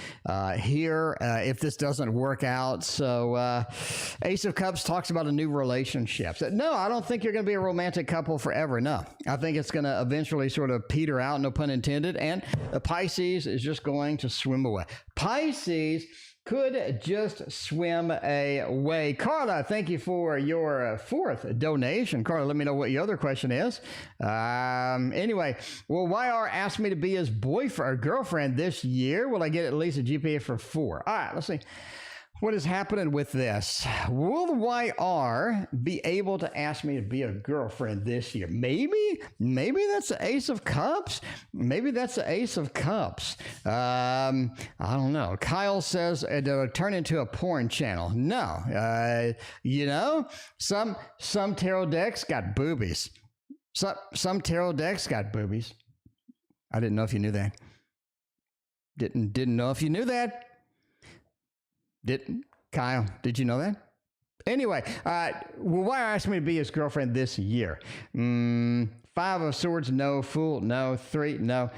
here if this doesn't work out. So, Ace of Cups talks about a new relationship. So, no, I don't think you're going to be a romantic couple forever, no. I think it's going to eventually sort of peter out, no pun intended, and the Pisces is just going to swim away. Pisces could just swim away. Carla, thank you for your 4th donation. Carla, let me know what your other question is. Anyway, well, YR asked me to be his boyfriend or girlfriend this year. Will I get at least a GPA for 4? All right, let's see. What is happening with this? Will the YR be able to ask me to be a girlfriend this year? Maybe that's the Ace of Cups. I don't know. Kyle says it'll turn into a porn channel. No. Some tarot decks got boobies. Some tarot decks got boobies. I didn't know if you knew that. Didn't know if you knew that. Kyle, did you know that? Anyway, why asked me to be his girlfriend this year? 5 of Swords, no. Fool, no. 3, no.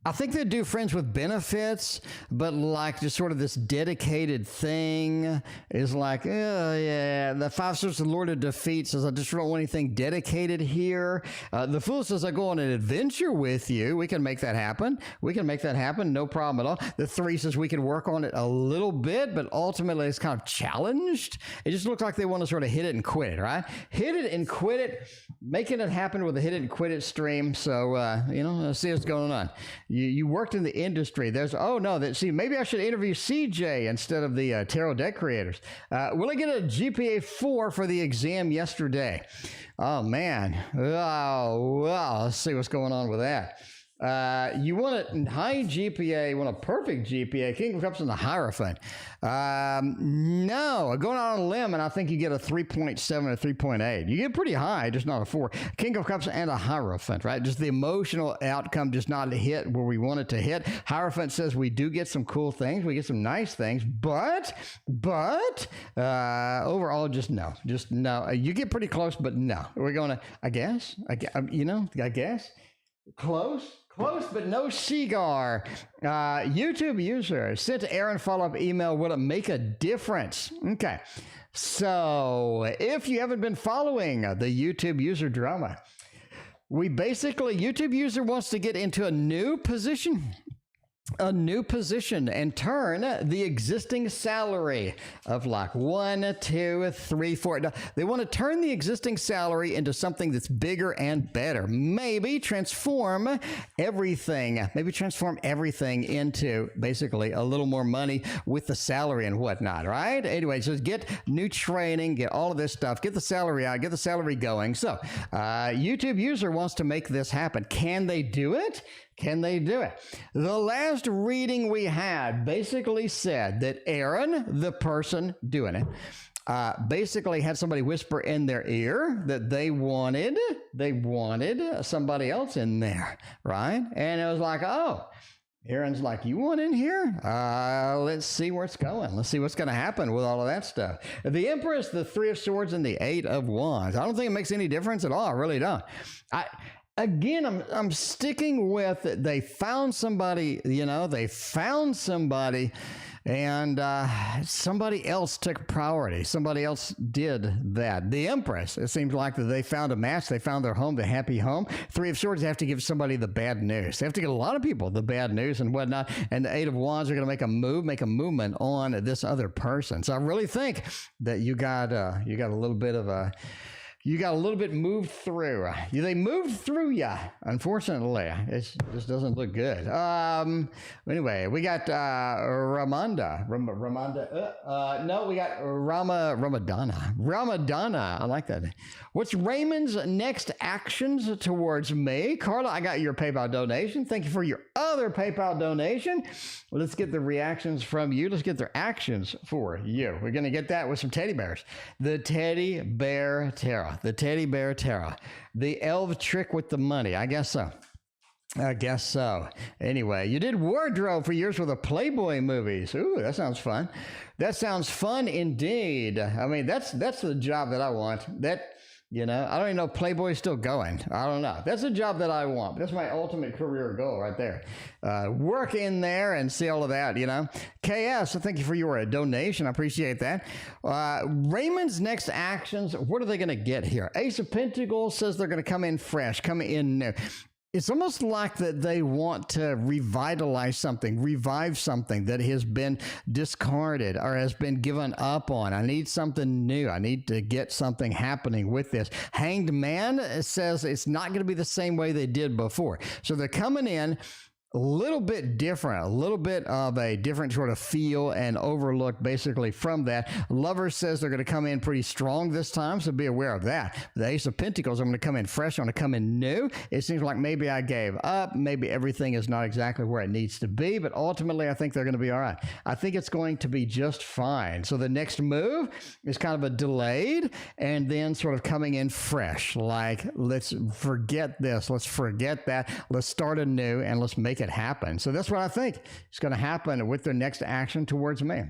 I think they do friends with benefits, but like just sort of this dedicated thing is like, oh, yeah. The five swords of the Lord of Defeat says, I just don't want anything dedicated here. The Fool says, I go on an adventure with you. We can make that happen. We can make that happen. No problem at all. The Three says we can work on it a little bit, but ultimately it's kind of challenged. It just looks like they want to sort of hit it and quit it, right? Hit it and quit it, making it happen with a hit it and quit it stream. So, let's see what's going on. You worked in the industry. Maybe I should interview CJ instead of the tarot deck creators. Will I get a GPA 4 for the exam yesterday? Oh, man. Oh, wow. Let's see what's going on with that. You want a high GPA, you want a perfect GPA, King of Cups and the Hierophant. No, going out on a limb, and I think you get a 3.7 or 3.8. You get pretty high, just not a 4. King of Cups and a Hierophant, right? Just the emotional outcome just not hit where we want it to hit. Hierophant says we do get some cool things, we get some nice things, but overall, just no. You get pretty close, but no. We're going to, I guess. Close, but no cigar. YouTube user sent Aaron follow-up email. Will it make a difference? Okay. So if you haven't been following the YouTube user drama, YouTube user wants to get into a new position and turn the existing salary of like 1, 2, 3, 4. They want to turn the existing salary into something that's bigger and better. Maybe transform everything into basically a little more money with the salary and whatnot, right? Anyway, so get new training, get all of this stuff, get the salary out, get the salary going. So YouTube user wants to make this happen. Can they do it? Can they do it? The last reading we had basically said that Aaron, the person doing it, basically had somebody whisper in their ear that they wanted somebody else in there, right? And it was like, oh, Aaron's like, you want in here? Let's see where it's going. Let's see what's going to happen with all of that stuff. The Empress, the Three of Swords, and the Eight of Wands. I don't think it makes any difference at all. I really don't. Again, I'm sticking with it. They found somebody, and somebody else took priority. Somebody else did that. The Empress, it seems like that they found a match. They found their home, the happy home. Three of Swords, they have to give somebody the bad news. They have to get a lot of people the bad news and whatnot. And the Eight of Wands are going to make a movement on this other person. So I really think that you got a little bit of a... You got a little bit moved through. They moved through you, unfortunately. It just doesn't look good. Anyway, we got Ramadana. We got Ramadana. I like that. What's Raymond's next actions towards me? Carla, I got your PayPal donation. Thank you for your other PayPal donation. Let's get the reactions from you. Let's get their actions for you. We're going to get that with some teddy bears. The Teddy Bear Tarot. The Teddy Bear Tarot. The Elf Trick with the Money. I guess so. Anyway, you did wardrobe for years with the Playboy movies. Ooh, that sounds fun. That sounds fun indeed. I mean, that's the job that I want. I don't even know if Playboy's still going. I don't know. That's a job that I want. That's my ultimate career goal right there. Work in there and see all of that, KS, so thank you for your donation. I appreciate that. Raymond's next actions, what are they going to get here? Ace of Pentacles says they're going to come in fresh, come in new. It's almost like that they want to revitalize something, revive something that has been discarded or has been given up on. I need something new. I need to get something happening with this. Hanged Man says it's not going to be the same way they did before. So they're coming in a little bit different, a little bit of a different sort of feel and overlook basically from that. Lover says they're going to come in pretty strong this time, so be aware of that. The Ace of Pentacles, I'm going to come in fresh, I'm going to come in new. It seems like maybe I gave up, maybe everything is not exactly where it needs to be, but ultimately I think they're going to be all right. I think it's going to be just fine. So the next move is kind of a delayed and then sort of coming in fresh, like let's forget this, let's forget that, let's start anew and let's make it happen. So that's what I think is going to happen with their next action towards me.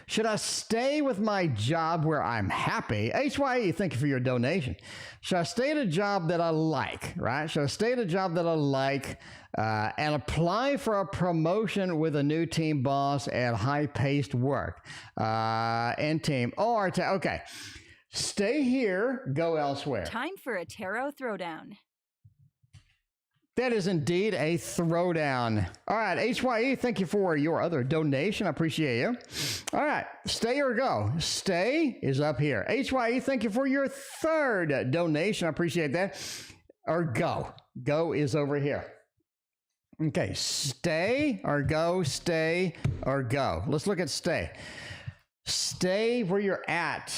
Should I stay with my job where I'm happy? HYE, thank you for your donation. Should I stay at a job that I like, right? Should I stay at a job that I like and apply for a promotion with a new team boss at high-paced work and team? Okay. Stay here, go elsewhere. Time for a tarot throwdown. That is indeed a throwdown. All right, HYE, thank you for your other donation. I appreciate you. All right, stay or go. Stay is up here. HYE, thank you for your third donation. I appreciate that. Or go. Go is over here. Okay, stay or go, stay or go. Let's look at stay. Stay where you're at.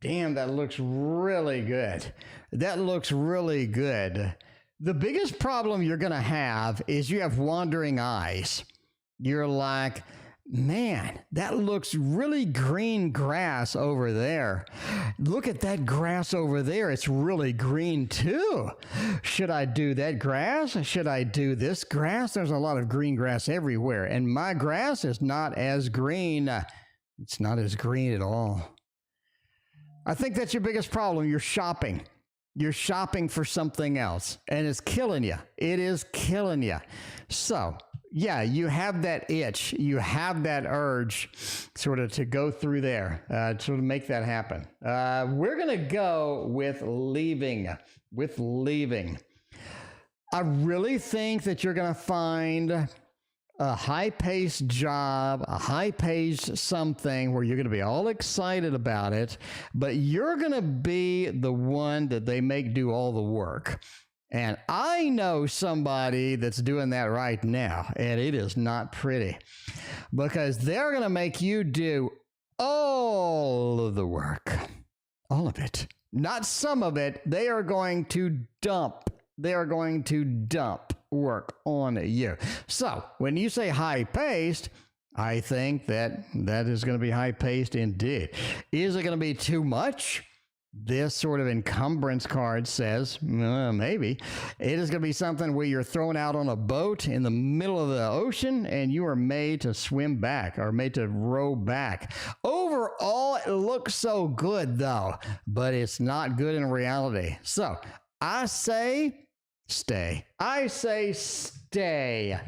Damn, that looks really good. That looks really good. The biggest problem you're going to have is you have wandering eyes. You're like, man, that looks really green grass over there. Look at that grass over there. It's really green too. Should I do that grass? Should I do this grass? There's a lot of green grass everywhere, and my grass is not as green. It's not as green at all. I think that's your biggest problem. You're shopping. You're shopping for something else, and it's killing you. It is killing you. So, yeah, you have that itch. You have that urge sort of to go through there, sort of make that happen. We're going to go with leaving. I really think that you're going to find a high-paced job, a high-paced something where you're going to be all excited about it, but you're going to be the one that they make do all the work. And I know somebody that's doing that right now, and it is not pretty because they're going to make you do all of the work, all of it, not some of it. They are going to dump. They are going to dump work on you. So when you say high-paced, I think that is going to be high-paced indeed. Is it going to be too much? This sort of encumbrance card says, maybe. It is going to be something where you're thrown out on a boat in the middle of the ocean and you are made to swim back or made to row back. Overall, it looks so good, though, but it's not good in reality. So I say stay. I say stay.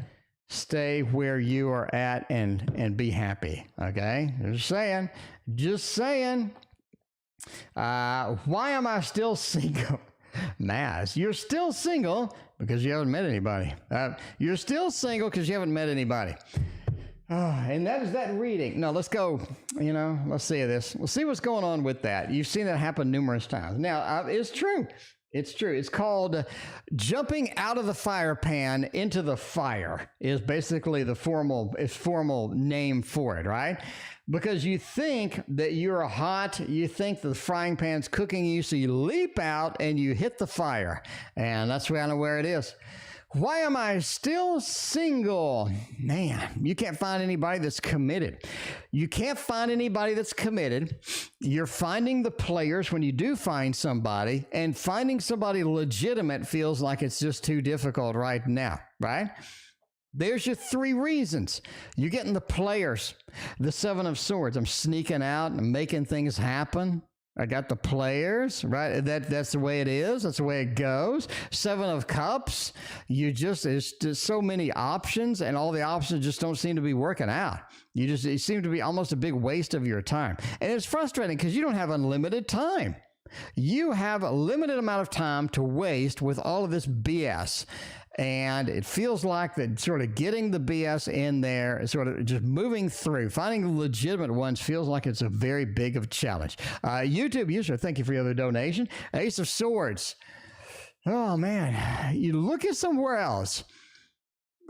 Stay where you are at and be happy. Okay? Just saying. Why am I still single? Maz, you're still single because you haven't met anybody. You're still single because you haven't met anybody. And that is that reading. No, let's go, let's see this. We'll see what's going on with that. You've seen that happen numerous times. Now, it's true. It's true. It's called jumping out of the fire pan into the fire is basically the formal name for it, right? Because you think that you're hot, you think the frying pan's cooking you, so you leap out and you hit the fire. And that's kind of where it is. Why am I still single? Man, you can't find anybody that's committed. You can't find anybody that's committed. You're finding the players when you do find somebody, and finding somebody legitimate feels like it's just too difficult right now, right? There's your three reasons. You're getting the players. The Seven of Swords. I'm sneaking out and making things happen. I got the players, right? That's the way it is. That's the way it goes. Seven of Cups. It's just so many options, and all the options just don't seem to be working out. It seems to be almost a big waste of your time. And it's frustrating because you don't have unlimited time. You have a limited amount of time to waste with all of this BS. And it feels like that sort of getting the BS in there, sort of just moving through, finding the legitimate ones feels like it's a very big of a challenge. YouTube user, thank you for your other donation. Ace of Swords. Oh, man. You look at somewhere else.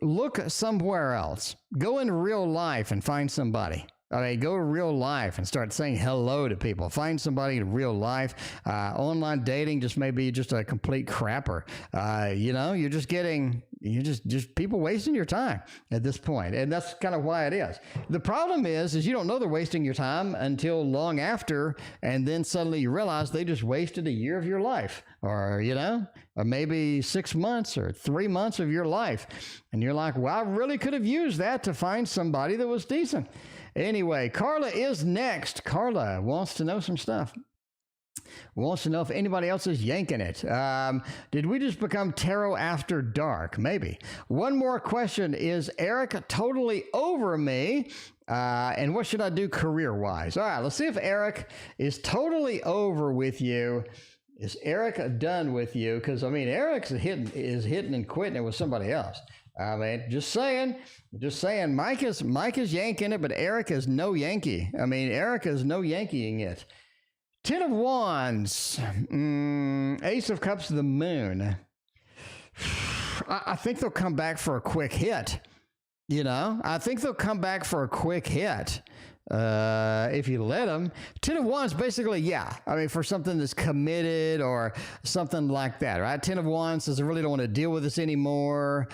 Look somewhere else. Go in real life and find somebody. Go to real life and start saying hello to people. Find somebody in real life. Online dating just may be just a complete crapper. You're just getting, just people wasting your time at this point. And that's kind of why it is. The problem is you don't know they're wasting your time until long after. And then suddenly you realize they just wasted a year of your life or maybe 6 months or 3 months of your life. And you're like, well, I really could have used that to find somebody that was decent. Anyway, Carla is next. Carla wants to know some stuff. Wants to know if anybody else is yanking it. Did we just become tarot after dark? Maybe. One more question. Is Eric totally over me? And what should I do career-wise? All right, let's see if Eric is totally over with you. Is Eric done with you? Because, I mean, Eric's hitting and quitting it with somebody else. I mean, just saying. Mike is yanking it, but Eric is no Yankee. I mean, Eric is no Yankeeing it. 10 of Wands, Ace of Cups, the Moon. I think they'll come back for a quick hit. You know, I think they'll come back for a quick hit if you let them. 10 of Wands, basically, yeah. I mean, for something that's committed or something like that, right? 10 of Wands says, I really don't want to deal with this anymore.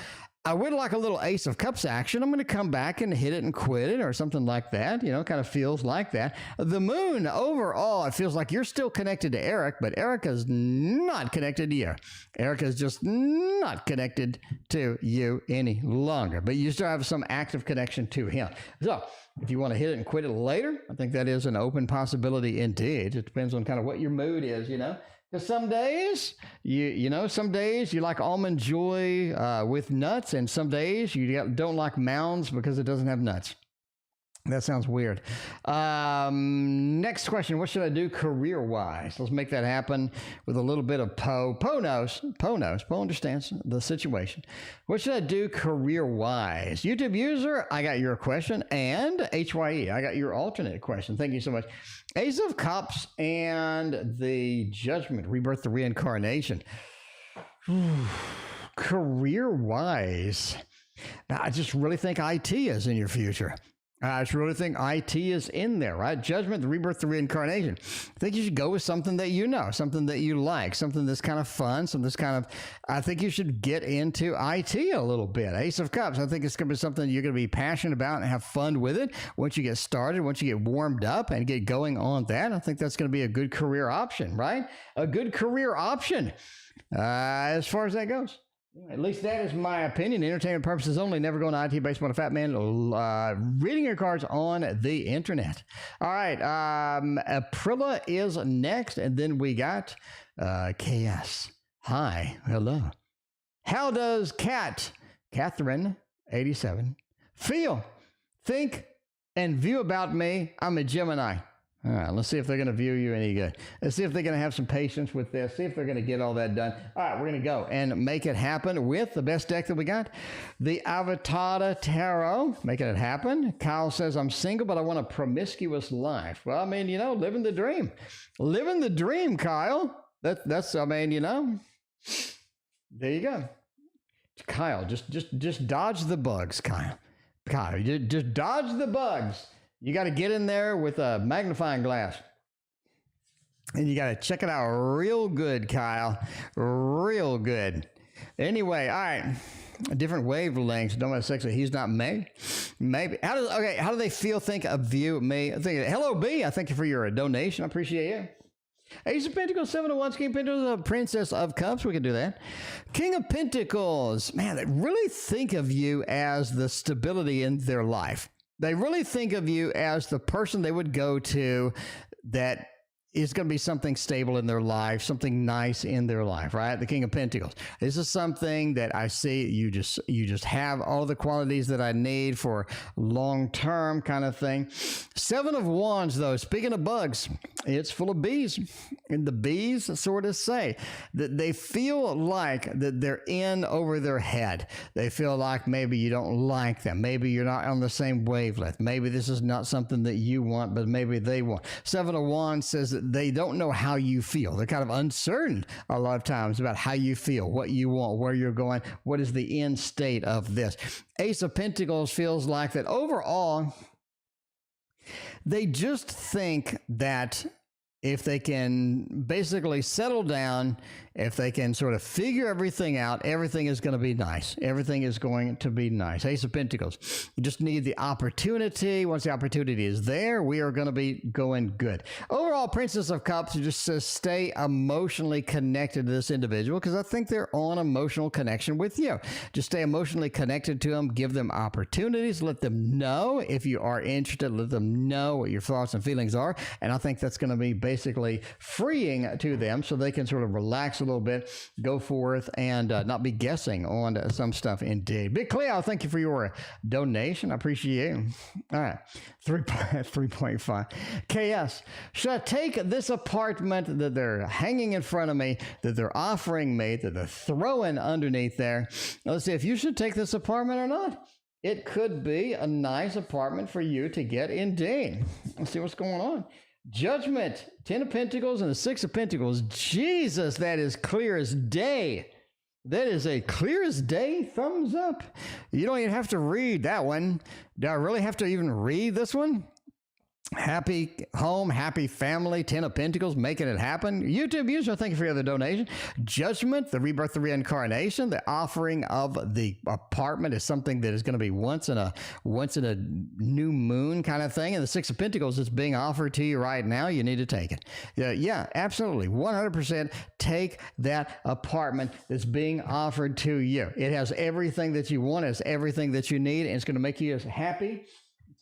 I would like a little Ace of Cups action. I'm going to come back and hit it and quit it or something like that. You know, kind of feels like that. The Moon, overall, it feels like you're still connected to Eric, but Eric is not connected to you. Eric is just not connected to you any longer, but you still have some active connection to him. So if you want to hit it and quit it later, I think that is an open possibility indeed. It depends on kind of what your mood is, you know. Because some days, some days you like Almond Joy with nuts, and some days you don't like Mounds because it doesn't have nuts. That sounds weird. Next question. What should I do career-wise? Let's make that happen with a little bit of Poe. Poe knows. Poe understands the situation. What should I do career-wise? YouTube user, I got your question. And HYE, I got your alternate question. Thank you so much. Ace of Cups and the Judgment, Rebirth, the Reincarnation. Career-wise, I just really think IT is in your future. I just really think IT is in there, right? Judgment, the Rebirth, the Reincarnation. I think you should go with something that you know, something that you like, something that's kind of fun, something that's kind of, I think you should get into IT a little bit. Ace of Cups, I think it's going to be something you're going to be passionate about and have fun with it. Once you get started, once you get warmed up and get going on that, I think that's going to be a good career option, right? A good career option as far as that goes. At least that is my opinion. Entertainment purposes only. Never going to IT based on a fat man reading your cards on the internet. All right. Aprilla is next. And then we got KS. Hi. Hello. How does Catherine, 87, feel, think, and view about me? I'm a Gemini. All right, let's see if they're going to view you any good. Let's see if they're going to have some patience with this. See if they're going to get all that done. All right, we're going to go and make it happen with the best deck that we got, the Avatada Tarot. Making it happen. Kyle says, I'm single, but I want a promiscuous life. Well, I mean, you know, living the dream. Living the dream, Kyle. That's I mean, you know, there you go. Kyle, just dodge the bugs, Kyle. Kyle, just dodge the bugs. You got to get in there with a magnifying glass. And you got to check it out real good, Kyle. Real good. Anyway, all right. Different wavelengths. Don't want to sex it. He's not me. Maybe. How do they feel, think, view me? Hello, B. I thank you for your donation. I appreciate you. Ace of Pentacles, 7 of Wands, King of Pentacles, Princess of Cups. We can do that. King of Pentacles. Man, they really think of you as the stability in their life. They really think of you as the person they would go to that is going to be something stable in their life, something nice in their life, right? The King of Pentacles. This is something that I see you just have all the qualities that I need for long-term kind of thing. 7 of Wands, though, speaking of bugs, it's full of bees. And the bees sort of say that they feel like that they're in over their head. They feel like maybe you don't like them. Maybe you're not on the same wavelength. Maybe this is not something that you want, but maybe they want. 7 of Wands says that they don't know how you feel. They're kind of uncertain a lot of times about how you feel, what you want, where you're going, what is the end state of this. Ace of Pentacles feels like that overall, they just think that if they can basically settle down, if they can sort of figure everything out, everything is going to be nice. Everything is going to be nice. Ace of Pentacles. You just need the opportunity. Once the opportunity is there, we are going to be going good. Overall, Princess of Cups, just says stay emotionally connected to this individual because I think they're on emotional connection with you. Just stay emotionally connected to them. Give them opportunities. Let them know if you are interested. Let them know what your thoughts and feelings are. And I think that's going to be basically freeing to them so they can sort of relax a little bit, go forth, and not be guessing on some stuff indeed. Big Cleo, thank you for your donation. I appreciate you. All right, 3.5. KS, should I take this apartment that they're hanging in front of me, that they're offering me, that they're throwing underneath there? Let's see if you should take this apartment or not. It could be a nice apartment for you to get indeed. Let's see what's going on. Judgment, 10 of Pentacles and the 6 of Pentacles. Jesus, that is clear as day. That is a clear as day thumbs up. You don't even have to read that one. Do I really have to even read this one? Happy home, happy family, 10 of Pentacles, making it happen. YouTube user, thank you for your other donation. Judgment, the rebirth, the reincarnation, the offering of the apartment is something that is going to be once in a new moon kind of thing. And the 6 of Pentacles is being offered to you right now. You need to take it. Yeah, absolutely. 100% take that apartment that's being offered to you. It has everything that you want. It has everything that you need. And it's going to make you as happy.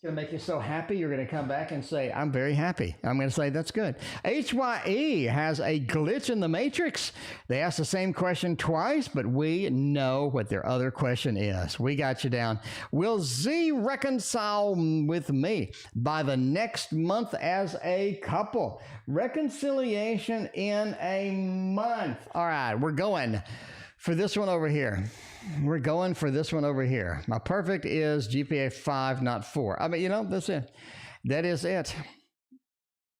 Going to make you so happy, you're going to come back and say, I'm very happy. I'm going to say, that's good. HYE has a glitch in the matrix. They asked the same question twice, but we know what their other question is. We got you down. Will Z reconcile with me by the next month as a couple? Reconciliation in a month. All right, we're going for this one over here. We're going for this one over here. My perfect is GPA 5, not 4. I mean, that's it. That is it.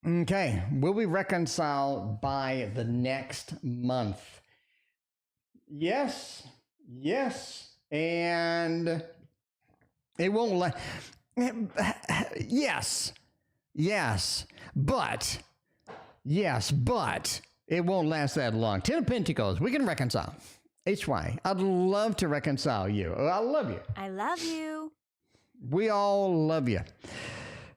Okay. Will we reconcile by the next month? Yes. Yes. And it won't yes. Yes. But it won't last that long. 10 of Pentacles. We can reconcile. HY, I'd love to reconcile you. I love you. I love you. We all love you.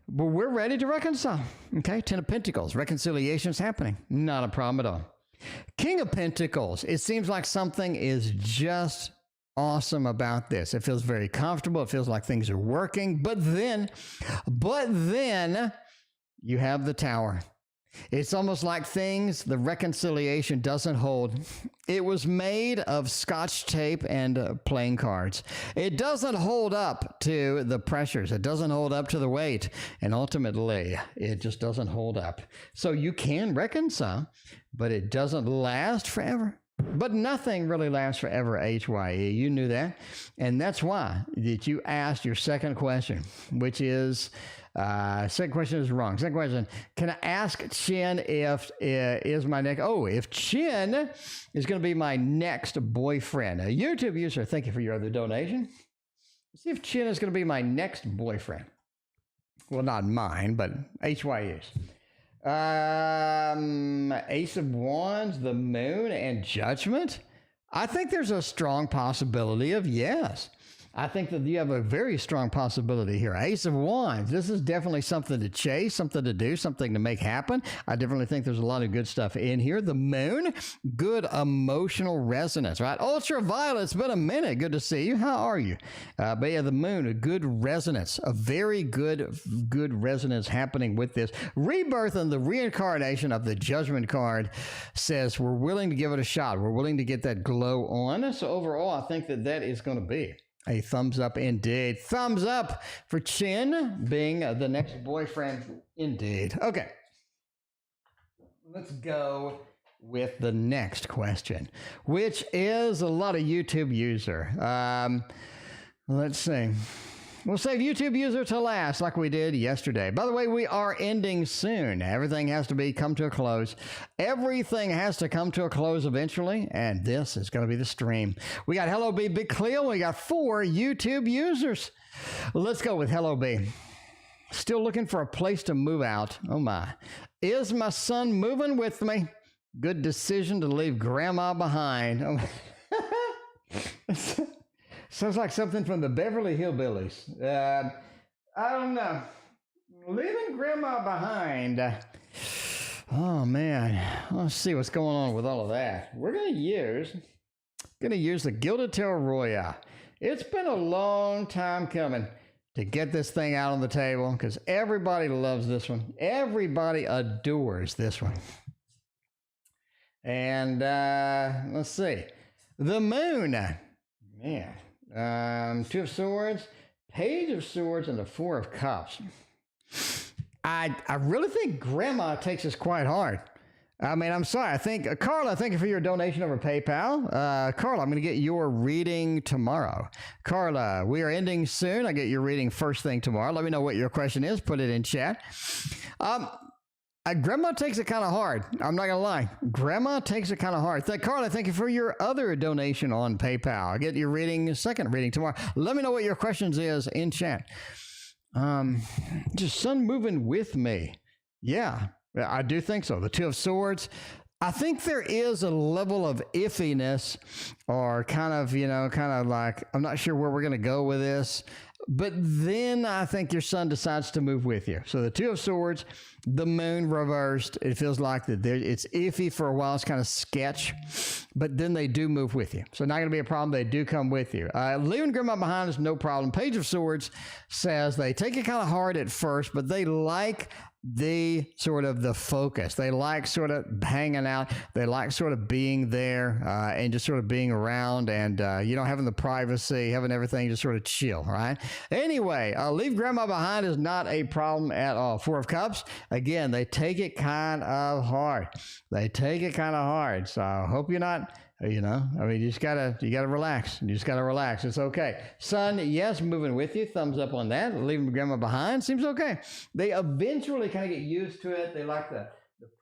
But we're ready to reconcile. Okay, 10 of Pentacles. Reconciliation's happening. Not a problem at all. King of Pentacles. It seems like something is just awesome about this. It feels very comfortable. It feels like things are working. But then you have the Tower. It's almost like the reconciliation doesn't hold. It was made of Scotch tape and playing cards. It doesn't hold up to the pressures. It doesn't hold up to the weight. And ultimately, it just doesn't hold up. So you can reconcile, but it doesn't last forever. But nothing really lasts forever, HYE. You knew that. And that's why that you asked your second question, which is... second question is wrong. Second question, can I ask Chin if Chin is going to be my next boyfriend? A YouTube user, thank you for your other donation. Let's see if Chin is going to be my next boyfriend. Well, not mine, but HYU's. Ace of Wands, the Moon, and Judgment. I think there's a strong possibility of yes. I think that you have a very strong possibility here. Ace of Wands. This is definitely something to chase, something to do, something to make happen. I definitely think there's a lot of good stuff in here. The Moon, good emotional resonance, right? Ultraviolet, it's been a minute. Good to see you. How are you? But yeah, the Moon, a good resonance, a very good resonance happening with this. Rebirth and the reincarnation of the Judgment card says we're willing to give it a shot. We're willing to get that glow on. So overall, I think that is going to be a thumbs up indeed. Thumbs up for Chin being the next boyfriend indeed. Okay. Let's go with the next question, which is a lot of YouTube user. Let's see. We'll save YouTube user to last like we did yesterday. By the way, we are ending soon. Everything has to come to a close. Everything has to come to a close eventually, and this is going to be the stream. We got Hello B, Big Cleo. We got 4 YouTube users. Let's go with Hello B. Still looking for a place to move out. Oh my. Is my son moving with me? Good decision to leave grandma behind. Sounds like something from the Beverly Hillbillies. I don't know. Leaving grandma behind. Oh man, let's see what's going on with all of that. We're gonna use the Gilded Tarot Royale. It's been a long time coming to get this thing out on the table because everybody loves this one. Everybody adores this one. And let's see, the Moon, man, Two of Swords, Page of Swords, and the Four of Cups. I really think grandma takes this quite hard. I mean, I'm sorry. I think, Carla, thank you for your donation over PayPal. Carla, I'm going to get your reading tomorrow. Carla, we are ending soon. I get your reading first thing tomorrow. Let me know what your question is. Put it in chat. Grandma takes it kind of hard. I'm not going to lie. Grandma takes it kind of hard. Carla, thank you for your other donation on PayPal. I get your reading, second reading tomorrow. Let me know what your questions is in chat. Just son moving with me. Yeah, I do think so. The Two of Swords. I think there is a level of iffiness or kind of like, I'm not sure where we're going to go with this. But then I think your son decides to move with you. So the Two of Swords, the Moon reversed. It feels like that it's iffy for a while. It's kind of sketch. But then they do move with you. So not going to be a problem. They do come with you. Leaving grandma behind is no problem. Page of Swords says they take it kind of hard at first, but they like the sort of the focus. They like sort of hanging out. They like sort of being there and just sort of being around and, having the privacy, having everything just sort of chill, right? Anyway, leave grandma behind is not a problem at all. Four of Cups, again, they take it kind of hard. They take it kind of hard. So I hope you're not, you just gotta relax. You just gotta relax. It's okay. Son, yes, moving with you. Thumbs up on that. Leaving grandma behind seems okay. They eventually kind of get used to it. They like the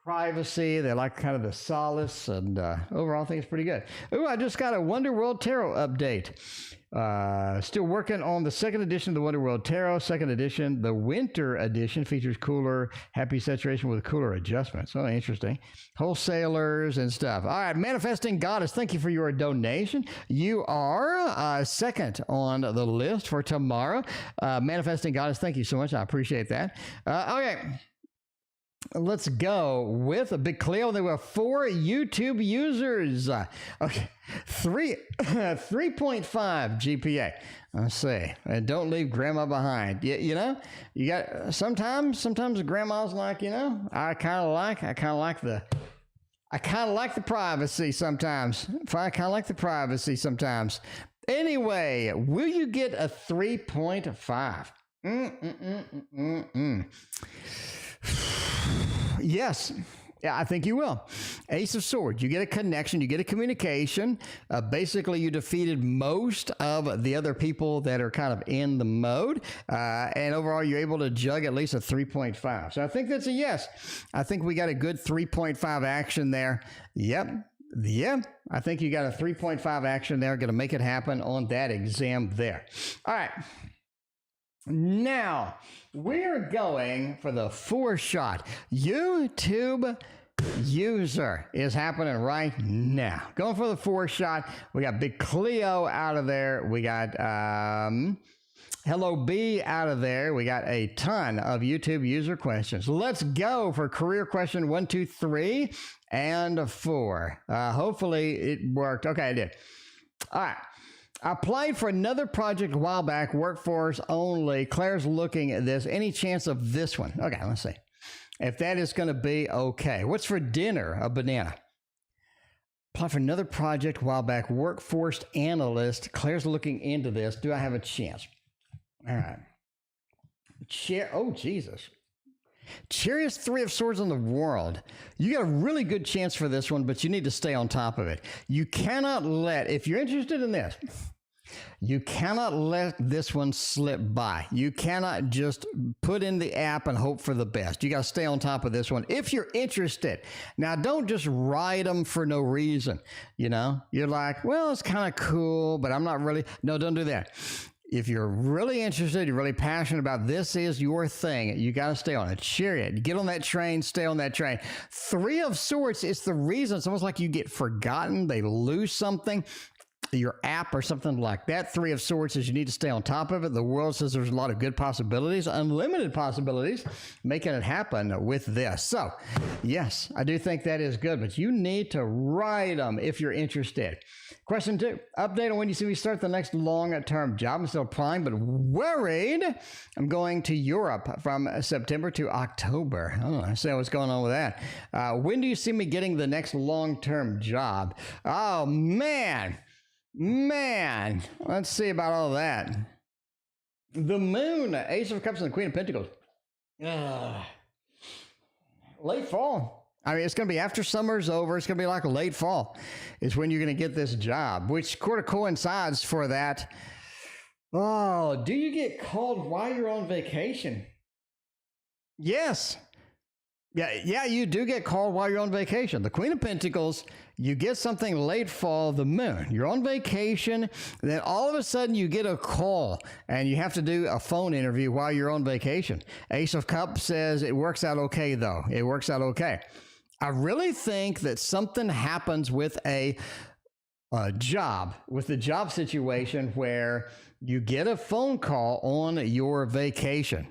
privacy. They like kind of the solace, and overall, I think it's pretty good. Ooh, I just got a Wonder World Tarot update. Still working on the second edition of the Wonder World Tarot. Second edition, the winter edition, features cooler, happy saturation with cooler adjustments. Oh, interesting. Wholesalers and stuff. All right, Manifesting Goddess, thank you for your donation. You are second on the list for tomorrow. Manifesting Goddess, thank you so much. I appreciate that. Okay. Let's go with a big Cleo. There were 4 YouTube users. Okay, 3.5 GPA. Let's see. And don't leave grandma behind. You got sometimes grandma's like, I kind of like the privacy sometimes. I kind of like the privacy sometimes. Anyway, will you get a 3.5? Yes. Yeah, I think you will. Ace of Swords. You get a connection. You get a communication. Basically, you defeated most of the other people that are kind of in the mode. And overall, you're able to jug at least a 3.5. So I think that's a yes. I think we got a good 3.5 action there. Yep. Yeah, I think you got a 3.5 action there. Going to make it happen on that exam there. All right. Now, we're going for the 4-shot. YouTube user is happening right now. Going for the 4-shot. We got Big Cleo out of there. We got Hello B out of there. We got a ton of YouTube user questions. Let's go for career question 1, 2, 3, and 4. Hopefully it worked. Okay, it did. All right. I applied for another project a while back, workforce only. Claire's looking at this. Any chance of this one? Okay, let's see. If that is going to be okay. What's for dinner? A banana. Applied for another project a while back, workforce analyst. Claire's looking into this. Do I have a chance? All right. Oh, Jesus. Chariot's 3 of Swords in the world. You got a really good chance for this one, but you need to stay on top of it. You cannot let, if you're interested in this, you cannot let this one slip by. You cannot just put in the app and hope for the best. You got to stay on top of this one if you're interested. Now, don't just write them for no reason. You're like, well, it's kind of cool, but I'm not really. No, don't do that. If you're really interested, you're really passionate about this is your thing, you got to stay on it. Chariot, get on that train, stay on that train. Three of Swords, it's the reason. It's almost like you get forgotten. They lose something, your app or something like that. Three of Swords says you need to stay on top of it. The world says there's a lot of good possibilities, unlimited possibilities, making it happen with this. So, yes, I do think that is good, but you need to write them if you're interested. Question 2, update on when you see me start the next long-term job. I'm still applying, but worried. I'm going to Europe from September to October. Oh, I see what's going on with that. When do you see me getting the next long-term job? Oh, man, let's see about all that. The Moon, Ace of Cups, and the Queen of Pentacles. Late fall. I mean, it's going to be after summer's over. It's going to be like a late fall is when you're going to get this job, which sort of coincides for that. Oh, do you get called while you're on vacation? Yes. Yeah, you do get called while you're on vacation. The Queen of Pentacles, you get something late fall, the Moon. You're on vacation, then all of a sudden you get a call, and you have to do a phone interview while you're on vacation. Ace of Cups says it works out okay, though. It works out okay. I really think that something happens with a job, with the job situation where you get a phone call on your vacation,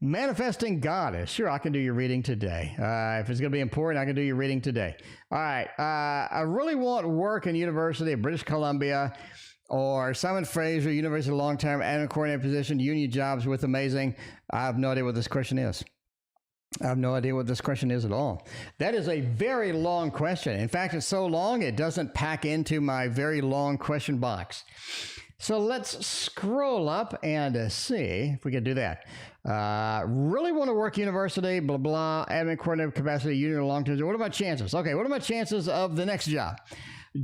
Manifesting Goddess. Sure, I can do your reading today. If it's going to be important, I can do your reading today. All right. I really want work in University of British Columbia or Simon Fraser, University long-term admin coordinator position, union jobs with amazing. I have no idea what this question is. I have no idea what this question is at all. That is a very long question. In fact, it's so long, it doesn't pack into my very long question box. So let's scroll up and see if we can do that. Really want to work university, blah, blah, admin coordinator capacity, union long-term. What are my chances? Okay, what are my chances of the next job?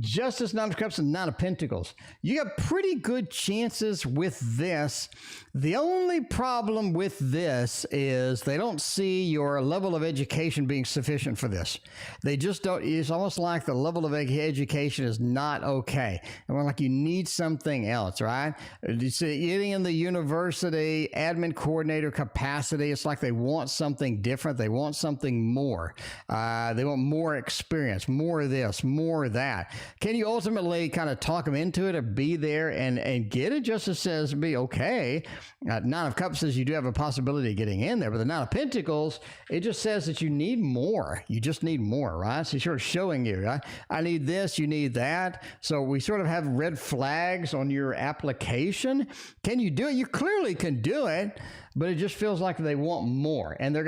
Justice, Nine of Cups, and Nine of Pentacles. You got pretty good chances with this. The only problem with this is they don't see your level of education being sufficient for this. They just don't. It's almost like the level of education is not okay. And like you need something else, right? You see, getting in the university admin coordinator capacity, it's like they want something different. They want something more. They want more experience, more of this, more of that. Can you ultimately kind of talk them into it or be there and get it? Justice says be okay. Nine of Cups says you do have a possibility of getting in there, but the Nine of Pentacles, it just says that you need more. You just need more, right? So he's sort of showing you, right? I need this, you need that. So we sort of have red flags on your application. Can you do it? You clearly can do it, but it just feels like they want more, and they're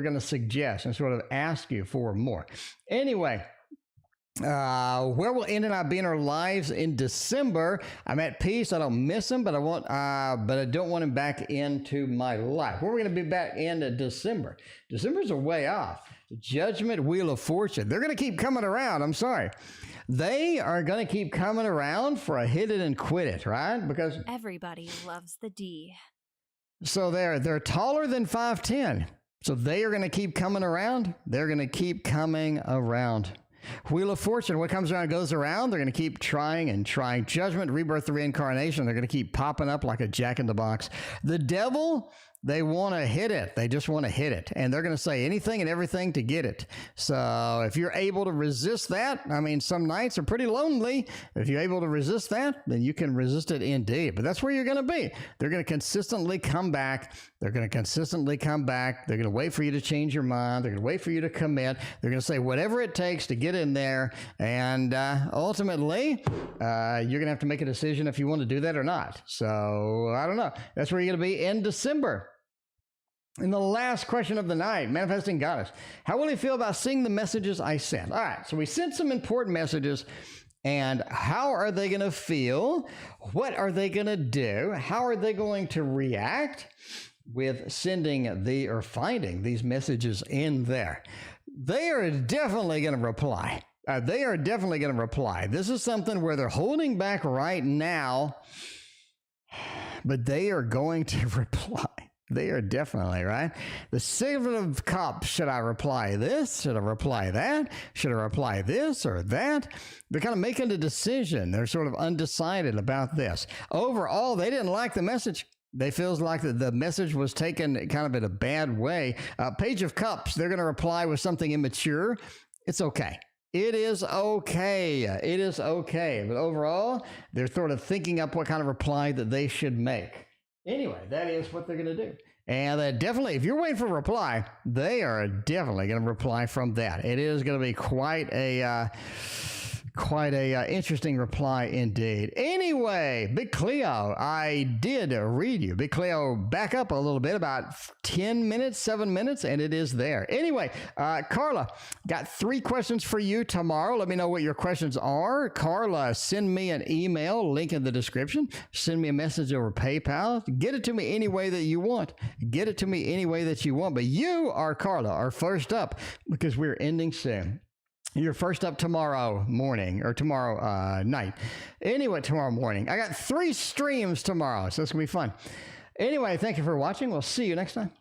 gonna suggest and sort of ask you for more. Anyway. Where will Ann and I be in our lives in December? I'm at peace. I don't miss him, but I don't want him back into my life. Where are we going to be back into December? December's a way off. Judgment, Wheel of Fortune. They're going to keep coming around. I'm sorry. They are going to keep coming around for a hit it and quit it, right? Because everybody loves the D. So they're taller than 5'10". So they are going to keep coming around. They're going to keep coming around. Wheel of Fortune, what comes around goes around. They're going to keep trying and trying. Judgment, Rebirth, Reincarnation. They're going to keep popping up like a jack in the box. The Devil, they want to hit it. They just want to hit it. And they're going to say anything and everything to get it. So if you're able to resist that, I mean, some nights are pretty lonely. If you're able to resist that, then you can resist it indeed. But that's where you're going to be. They're going to consistently come back. They're going to consistently come back. They're going to wait for you to change your mind. They're going to wait for you to commit. They're going to say whatever it takes to get in there. And ultimately, you're going to have to make a decision if you want to do that or not. So I don't know. That's where you're going to be in December. And the last question of the night, Manifesting Goddess. How will you feel about seeing the messages I sent? All right, so we sent some important messages. And how are they going to feel? What are they going to do? How are they going to react with sending or finding these messages in there? They are definitely going to reply. They are definitely going to reply. This is something where they're holding back right now, but they are going to reply. They are definitely, right? The Seven of Cups. Should I reply this? Should I reply that? Should I reply this or that? They're kind of making a decision. They're sort of undecided about this. Overall, they didn't like the message. They feels like the message was taken kind of in a bad way. Page of Cups. They're going to reply with something immature. It's okay. It is okay. It is okay. But overall, they're sort of thinking up what kind of reply that they should make. Anyway, that is what they're going to do. And definitely, if you're waiting for a reply, they are definitely going to reply from that. It is going to be quite a interesting reply indeed. Anyway, Big Cleo, I did read you. Big Cleo, back up a little bit, about 7 minutes, and it is there. Anyway, Carla, got 3 questions for you tomorrow. Let me know what your questions are. Carla, send me an email, link in the description. Send me a message over PayPal. Get it to me any way that you want. Get it to me any way that you want. But you are, Carla, are first up because we're ending soon. You're first up tomorrow morning or tomorrow night. Anyway, tomorrow morning. I got 3 streams tomorrow, so it's going to be fun. Anyway, thank you for watching. We'll see you next time.